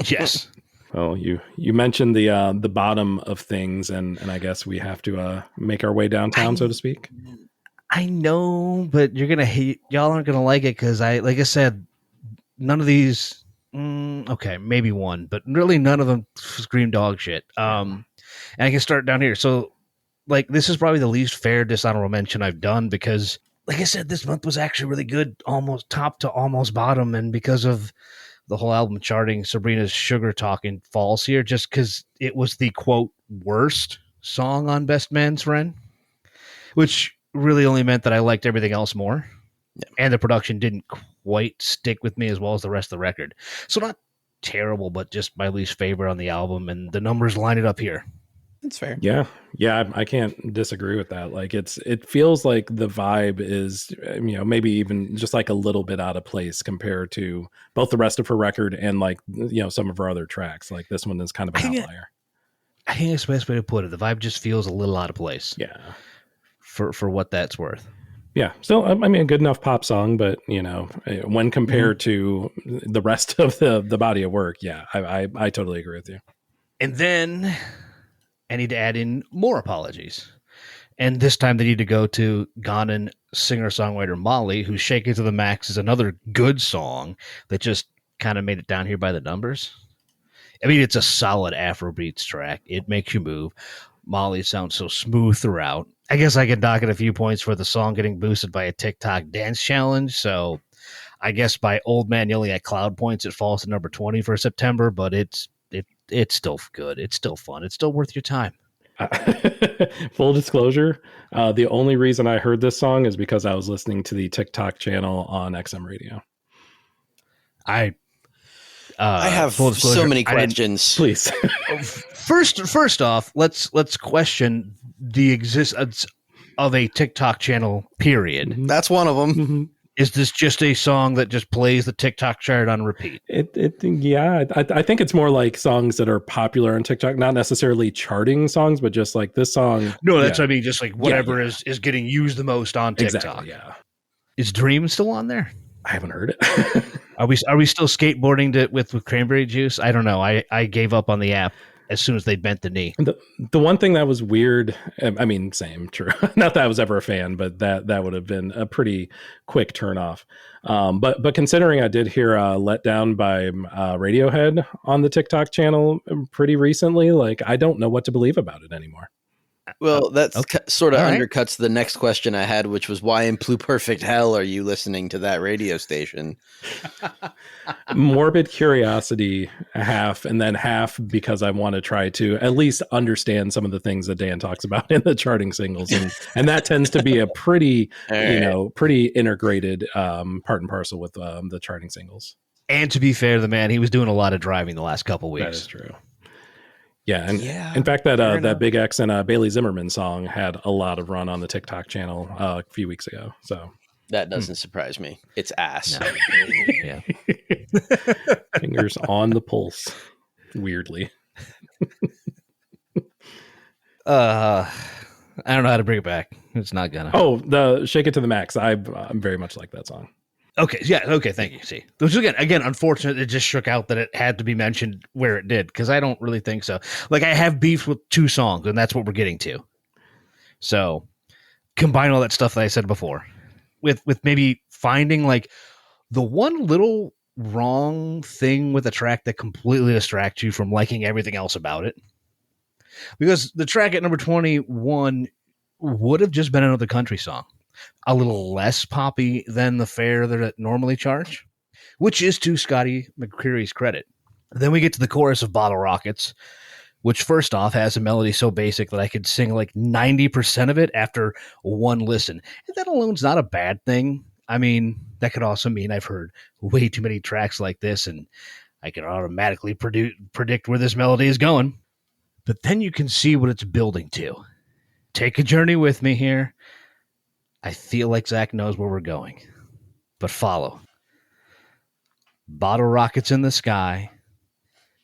yes. Well, you mentioned the bottom of things, and I guess we have to make our way downtown, so to speak. I know, but you're gonna hate. Y'all aren't gonna like it because like I said, none of these. Okay, maybe one, but really none of them scream dog shit. And I can start down here. So, like, this is probably the least fair dishonorable mention I've done because, like I said, this month was actually really good, almost top to almost bottom, and because of the whole album charting, Sabrina's Sugar Talking falls here just because it was the quote worst song on Best Man's Friend, which really only meant that I liked everything else more. Yeah. And the production didn't quite stick with me as well as the rest of the record. So not terrible, but just my least favorite on the album, and the numbers line it up here. That's fair. Yeah, I can't disagree with that. Like it feels like the vibe is, maybe even just like a little bit out of place compared to both the rest of her record and like, some of her other tracks. Like this one is kind of an outlier. I think that's the best way to put it. The vibe just feels a little out of place. Yeah. For what that's worth. Yeah. So, I mean, a good enough pop song, but, when compared to the rest of the body of work, yeah, I totally agree with you. And then I need to add in more apologies. And this time they need to go to Ghanan singer-songwriter Molly, whose Shake It to the Max is another good song that just kind of made it down here by the numbers. I mean, it's a solid Afrobeats track. It makes you move. Molly sounds so smooth throughout. I guess I could dock it a few points for the song getting boosted by a TikTok dance challenge. So I guess by Old Man Yelling at Cloud points, it falls to number 20 for September, but it's still good. It's still fun. It's still worth your time. Full disclosure, the only reason I heard this song is because I was listening to the TikTok channel on XM Radio. I have so many questions. Please. First off, let's question the existence of a TikTok channel, period. That's one of them. Mm-hmm. Is this just a song that just plays the TikTok chart on repeat? I think it's more like songs that are popular on TikTok, not necessarily charting songs, but just like this song. No, that's what I mean. Just like whatever is getting used the most on TikTok. Exactly, yeah. Is Dream still on there? I haven't heard it. Are we still skateboarding with cranberry juice? I don't know. I gave up on the app as soon as they bent the knee. The one thing that was weird, I mean, same, true. Not that I was ever a fan, but that would have been a pretty quick turn off. But considering I did hear Let Down by Radiohead on the TikTok channel pretty recently, like I don't know what to believe about it anymore. Well, that sort of All right. undercuts the next question I had, which was why in pluperfect hell are you listening to that radio station? Morbid curiosity, half, and then half because I want to try to at least understand some of the things that Dan talks about in the charting singles, and that tends to be a pretty, pretty integrated part and parcel with the charting singles. And to be fair to the man, he was doing a lot of driving the last couple weeks. That is true. Yeah, and in fact, that Big X and Bailey Zimmerman song had a lot of run on the TikTok channel a few weeks ago. So that doesn't surprise me. It's ass. No. Yeah, fingers on the pulse. Weirdly, I don't know how to bring it back. It's not gonna. Oh, the Shake It to the Max. I'm very much like that song. Okay, yeah, okay, thank you. See, which again, unfortunate. It just shook out that it had to be mentioned where it did because I don't really think so. Like, I have beef with two songs, and that's what we're getting to. So, combine all that stuff that I said before with maybe finding like the one little wrong thing with a track that completely distracts you from liking everything else about it. Because the track at number 21 would have just been another country song. a little less poppy than the fare that it normally charge, which is to Scotty McCreery's credit. Then we get to the chorus of Bottle Rockets, which first off has a melody so basic that I could sing like 90% of it after one listen. And that alone's not a bad thing. I mean, that could also mean I've heard way too many tracks like this and I can automatically predict where this melody is going. But then you can see what it's building to. Take a journey with me here. I feel like Zach knows where we're going. But follow. Bottle rockets in the sky.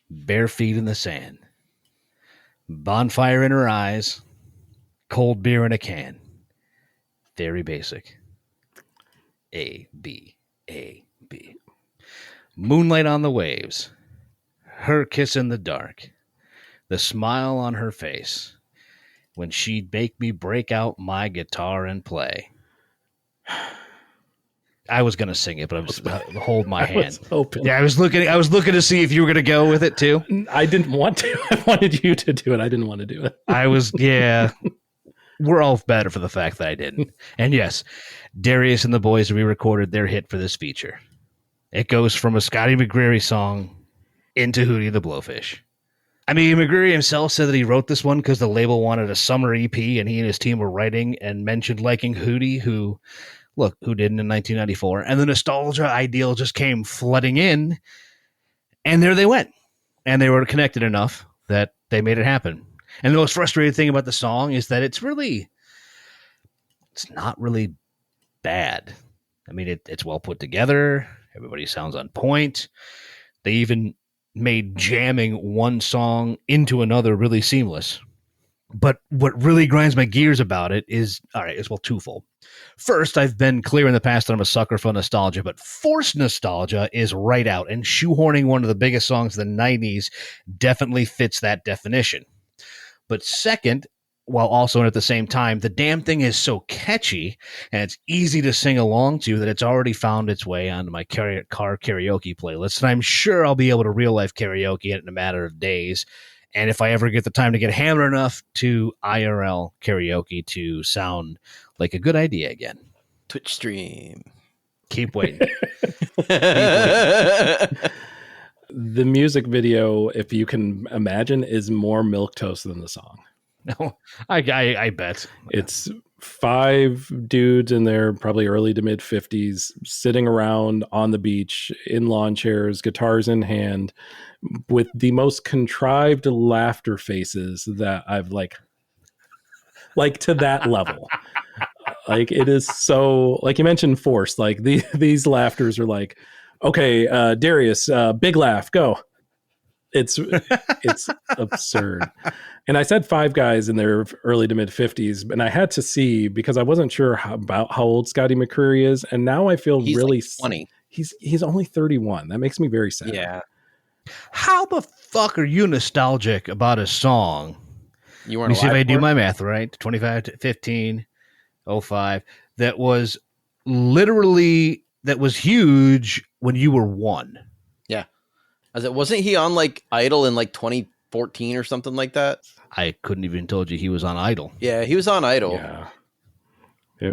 Bare feet in the sand. Bonfire in her eyes. Cold beer in a can. Very basic. A, B, A, B. Moonlight on the waves. Her kiss in the dark. The smile on her face. When she'd make me break out my guitar and play. I was gonna sing it, but I was hold my hand. Yeah, I was looking to see if you were gonna go with it too. I didn't want to. I wanted you to do it. I didn't want to do it. Yeah. We're all better for the fact that I didn't. And yes, Darius and the boys re-recorded their hit for this feature. It goes from a Scotty McCreery song into Hootie the Blowfish. I mean, McCreery himself said that he wrote this one because the label wanted a summer EP, and he and his team were writing and mentioned liking Hootie, who didn't in 1994. And the nostalgia ideal just came flooding in, and there they went. And they were connected enough that they made it happen. And the most frustrating thing about the song is that it's not really bad. I mean, it's well put together. Everybody sounds on point. They even made jamming one song into another really seamless. But what really grinds my gears about it is twofold. First, I've been clear in the past that I'm a sucker for nostalgia, but forced nostalgia is right out, and shoehorning one of the biggest songs of the 90s definitely fits that definition. But second, while also at the same time, the damn thing is so catchy and it's easy to sing along to that it's already found its way onto my car karaoke playlist. And I'm sure I'll be able to real life karaoke it in a matter of days. And if I ever get the time to get hammered enough to IRL karaoke to sound like a good idea again. Twitch stream. Keep waiting. The music video, if you can imagine, is more milquetoast than the song. No, I bet. It's 5 dudes in their probably early to mid 50s sitting around on the beach in lawn chairs, guitars in hand, with the most contrived laughter faces that I've like to that level. Like, it is so, like you mentioned, forced. Like these laughters are like, okay, Darius, big laugh, go. It's absurd. And I said 5 guys in their early to mid 50s, and I had to see because I wasn't sure about how old Scotty McCreery is, and now I feel he's really like 20. He's only 31. That makes me very sad. Yeah. How the fuck are you nostalgic about a song? You Let weren't me see if I do alive my math right. 25 to 15, 05. That was literally huge when you were 1. Yeah. Wasn't he on like Idol in like 2014 or something like that? I couldn't even told you he was on Idol. Yeah, he was on Idol. Yeah.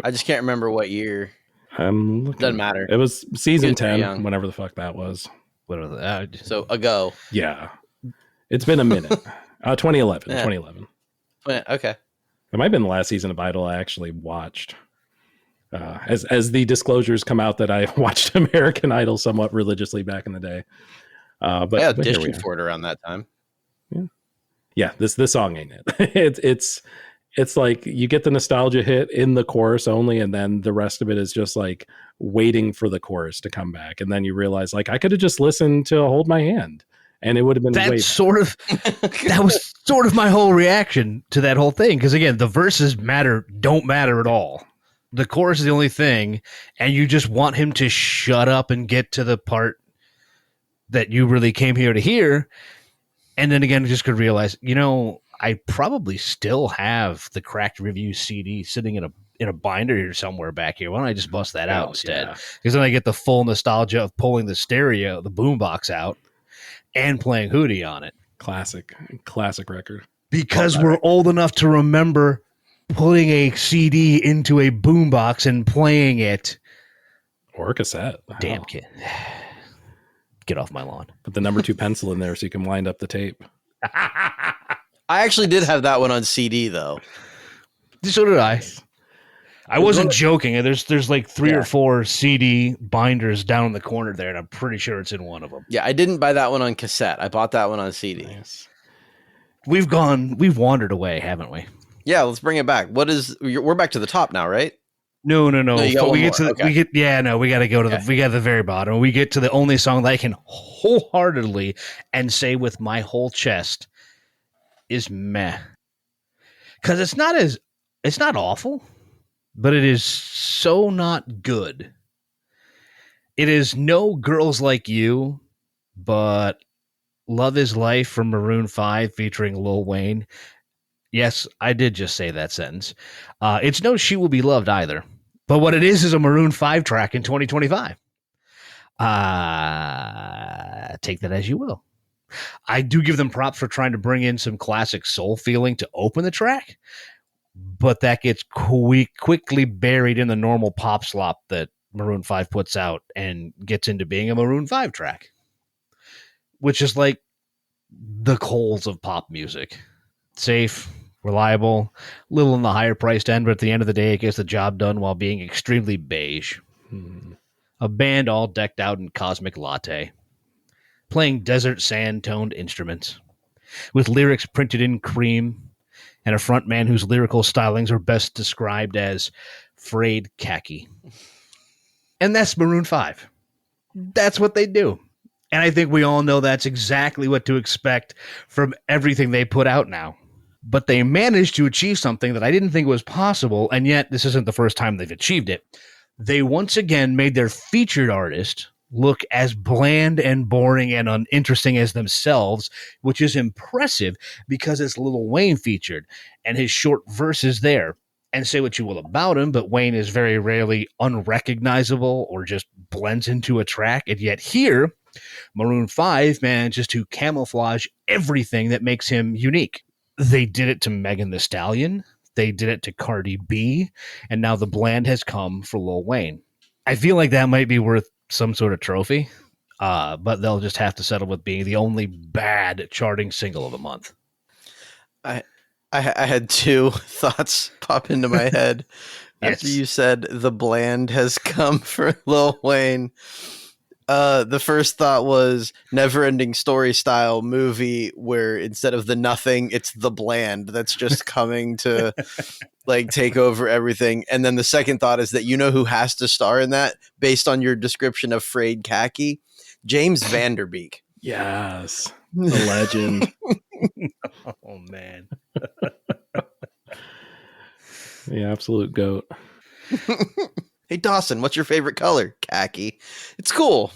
I just can't remember what year. Doesn't matter. It was season 10, young. whenever the fuck that was. Whatever. So ago. Yeah. It's been a minute. 2011. Yeah. 2011. Okay. It might have been the last season of Idol I actually watched. As the disclosures come out that I watched American Idol somewhat religiously back in the day. But I but here we auditioned are. for it around that time. Yeah, this song ain't it. It's like you get the nostalgia hit in the chorus only, and then the rest of it is just like waiting for the chorus to come back, and then you realize like I could have just listened to Hold My Hand, and it would have been that was sort of my whole reaction to that whole thing. Because again, the verses don't matter at all. The chorus is the only thing, and you just want him to shut up and get to the part that you really came here to hear. And then again, I just could realize, I probably still have the Cracked Review CD sitting in a binder here somewhere back here. Why don't I just bust that out instead? Because then I get the full nostalgia of pulling the boombox out and playing Hootie on it. Classic record. Because we're old enough to remember putting a CD into a boombox and playing it. Or a cassette. Damn Hell. kid. Get off my lawn. Put the number 2 pencil in there so you can wind up the tape. I actually did have that one on CD though. So did I. I wasn't joking. There's like 3 or 4 CD binders down in the corner there, and I'm pretty sure it's in one of them. Yeah, I didn't buy that one on cassette. I bought that one on CD. Nice. We've wandered away, haven't we? Yeah, let's bring it back. We're back to the top now, right? No. you got We one get to more. the, we get we got to go to the the very bottom. We get to the only song that I can wholeheartedly and say with my whole chest is meh. Cuz it's not awful, but it is so not good. It is no Girls Like You, but Love Is Life from Maroon 5 featuring Lil Wayne. Yes, I did just say that sentence. It's no She Will Be Loved either. But what it is a Maroon 5 track in 2025. Take that as you will. I do give them props for trying to bring in some classic soul feeling to open the track, but that gets quickly buried in the normal pop slop that Maroon 5 puts out and gets into being a Maroon 5 track, which is like the coals of pop music. Safe, reliable, little on the higher priced end, but at the end of the day, it gets the job done while being extremely beige. A band all decked out in cosmic latte, playing desert sand toned instruments, with lyrics printed in cream, and a frontman whose lyrical stylings are best described as frayed khaki. And that's Maroon 5. That's what they do. And I think we all know that's exactly what to expect from everything they put out now. But they managed to achieve something that I didn't think was possible, and yet this isn't the first time they've achieved it. They once again made their featured artist look as bland and boring and uninteresting as themselves, which is impressive because it's Lil Wayne featured, and his short verses there. And say what you will about him, but Wayne is very rarely unrecognizable or just blends into a track, and yet here, Maroon 5 manages to camouflage everything that makes him unique. They did it to Megan Thee Stallion. They did it to Cardi B. And now the bland has come for Lil Wayne. I feel like that might be worth some sort of trophy, but they'll just have to settle with being the only bad charting single of the month. I had 2 thoughts pop into my head after you said the bland has come for Lil Wayne. The first thought was Never-Ending Story style movie where instead of the nothing, it's the bland that's just coming to like take over everything. And then the second thought is that you know who has to star in that based on your description of frayed khaki? James Vanderbeek. Yes. The legend. Oh, man. The absolute goat. Hey, Dawson, what's your favorite color? Khaki. It's cool.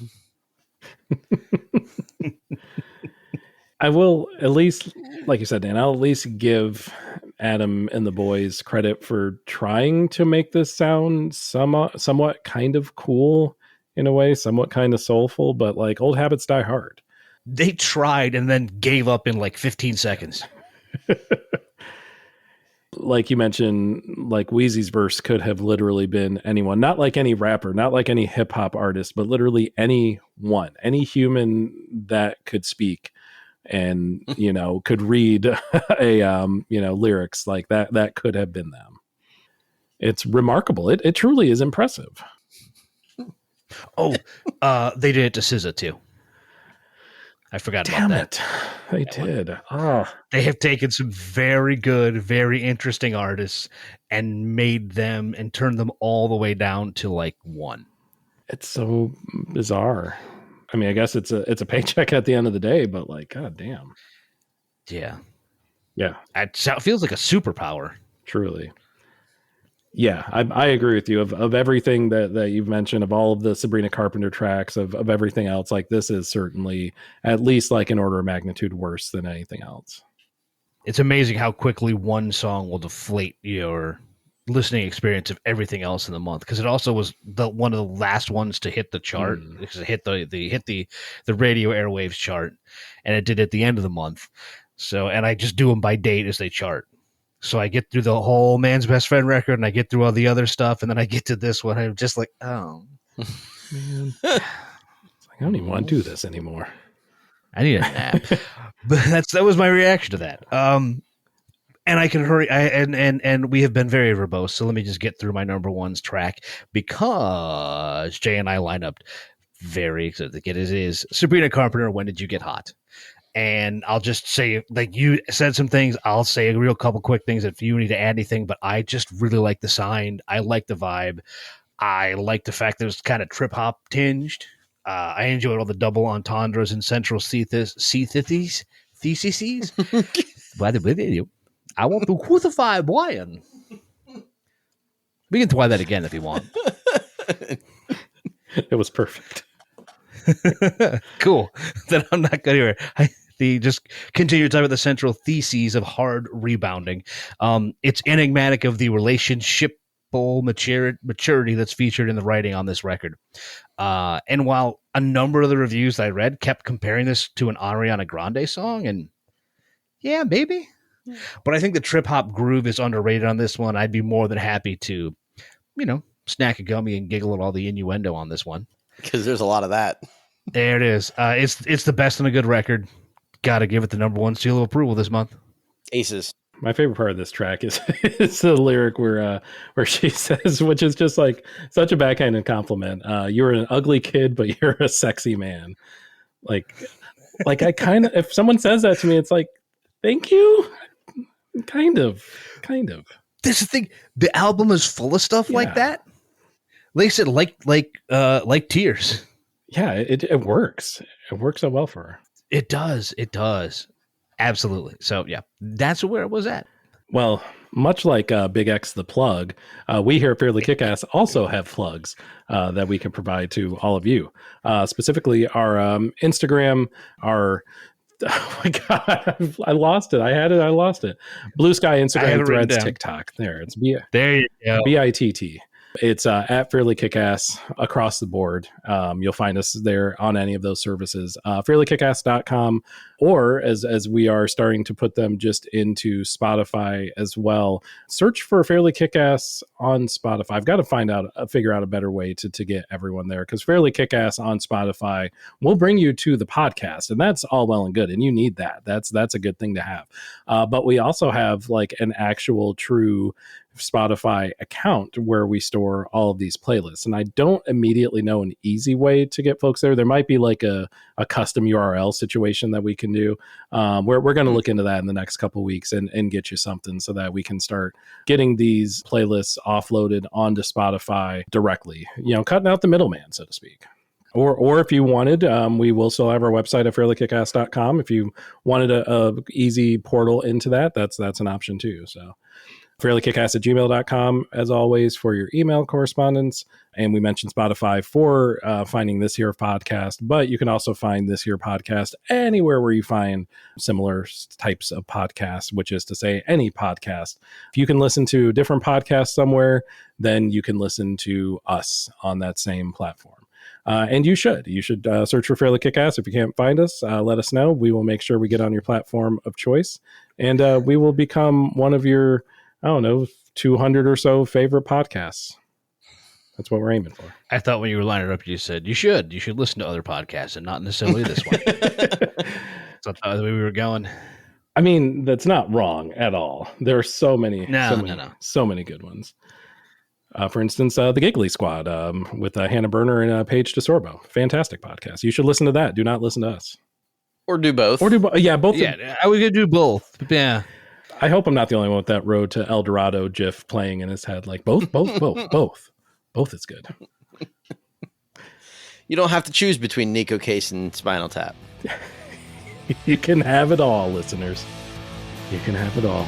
I will at least, like you said, Dan, I'll at least give Adam and the boys credit for trying to make this sound somewhat kind of cool in a way, somewhat kind of soulful, but like old habits die hard. They tried and then gave up in like 15 seconds. Like you mentioned, like Wheezy's verse could have literally been anyone, not like any rapper, not like any hip hop artist, but literally anyone, any human that could speak and, you know, could read lyrics like that could have been them. It's remarkable. It truly is impressive. Oh, they did it to SZA too. I forgot about that. They did. Oh. They have taken some very good, very interesting artists and made them and turned them all the way down to like one. It's so bizarre. I mean, I guess it's a paycheck at the end of the day, but like, god damn. Yeah. Yeah. It feels like a superpower. Truly. Yeah, I agree with you. Of everything that you've mentioned, of all of the Sabrina Carpenter tracks, of everything else, like this is certainly at least like an order of magnitude worse than anything else. It's amazing how quickly one song will deflate your listening experience of everything else in the month, because it also was one of the last ones to hit the chart. Because it hit the radio airwaves chart, and it did at the end of the month. So, and I just do them by date as they chart. So I get through the whole Man's Best Friend record, and I get through all the other stuff, and then I get to this one. I'm just like, oh, Man. I don't even want to do this anymore. I need a nap. But that was my reaction to that. And I can hurry. And we have been very verbose. So let me just get through my number one's track, because Jay and I line up very excited. It is Sabrina Carpenter. When Did You Get Hot? And I'll just say, like you said some things, I'll say a real couple quick things if you need to add anything, but I just really like the sound. I like the vibe. I like the fact that it's kind of trip hop tinged. I enjoyed all the double entendres and central theses. By the way, I want to crucify Brian. We can try that again if you want. It was perfect. Cool. Then I'm not going to just continue to talk about the central theses of hard rebounding. It's enigmatic of the relationship maturity that's featured in the writing on this record. And while a number of the reviews I read kept comparing this to an Ariana Grande song, and yeah, maybe. But I think the trip hop groove is underrated on this one. I'd be more than happy to, snack a gummy and giggle at all the innuendo on this one. Because there's a lot of that. There it is. It's the best on a good record. Got to give it the number one seal of approval this month. Aces. My favorite part of this track is the lyric where she says, which is just like such a backhanded compliment. You're an ugly kid, but you're a sexy man. Like I kind of, if someone says that to me, it's like, thank you. Kind of. That's the thing. The album is full of stuff like that. Like I said, like tears. Yeah, it works. It works out well for her. It does. Absolutely. So yeah, that's where it was at. Well, much like Big X the plug, we here at Fairly KickAss also have plugs that we can provide to all of you. Specifically, our Instagram, our oh my God, I lost it. I had it. I lost it. Blue Sky, Instagram, Threads, TikTok. There it's there you go. BITT. It's at Fairly KickAss across the board. You'll find us there on any of those services. FairlyKickAss.com, or as we are starting to put them just into Spotify as well. Search for Fairly KickAss on Spotify. I've got to figure out a better way to get everyone there, because Fairly KickAss on Spotify will bring you to the podcast, and that's all well and good, and you need that. That's a good thing to have. But we also have like an actual true Spotify account where we store all of these playlists, and I don't immediately know an easy way to get folks there. There might be like a custom URL situation that we can do. We're going to look into that in the next couple of weeks and get you something so that we can start getting these playlists offloaded onto Spotify directly, cutting out the middleman, so to speak. Or if you wanted, we will still have our website at fairlykickass.com. If you wanted a easy portal into that, that's an option too. So fairlykickass@gmail.com, as always, for your email correspondence. And we mentioned Spotify for finding this here podcast, but you can also find this here podcast anywhere where you find similar types of podcasts, which is to say any podcast. If you can listen to different podcasts somewhere, then you can listen to us on that same platform. And you should search for Fairly KickAss. If you can't find us, let us know. We will make sure we get on your platform of choice, and we will become one of your, 200 or so favorite podcasts. That's what we're aiming for. I thought when you were lining it up, you said you should listen to other podcasts and not necessarily this one. So that's the way we were going. I mean, that's not wrong at all. There are so many good ones. For instance, the Giggly Squad with Hannah Berner and Paige DeSorbo. Fantastic podcast. You should listen to that. Do not listen to us. Or do both. Yeah, both. Yeah, I was going to do both. Yeah. I hope I'm not the only one with that Road to El Dorado gif playing in his head. Like both. Both is good. You don't have to choose between Nico Case and Spinal Tap. You can have it all, listeners. You can have it all.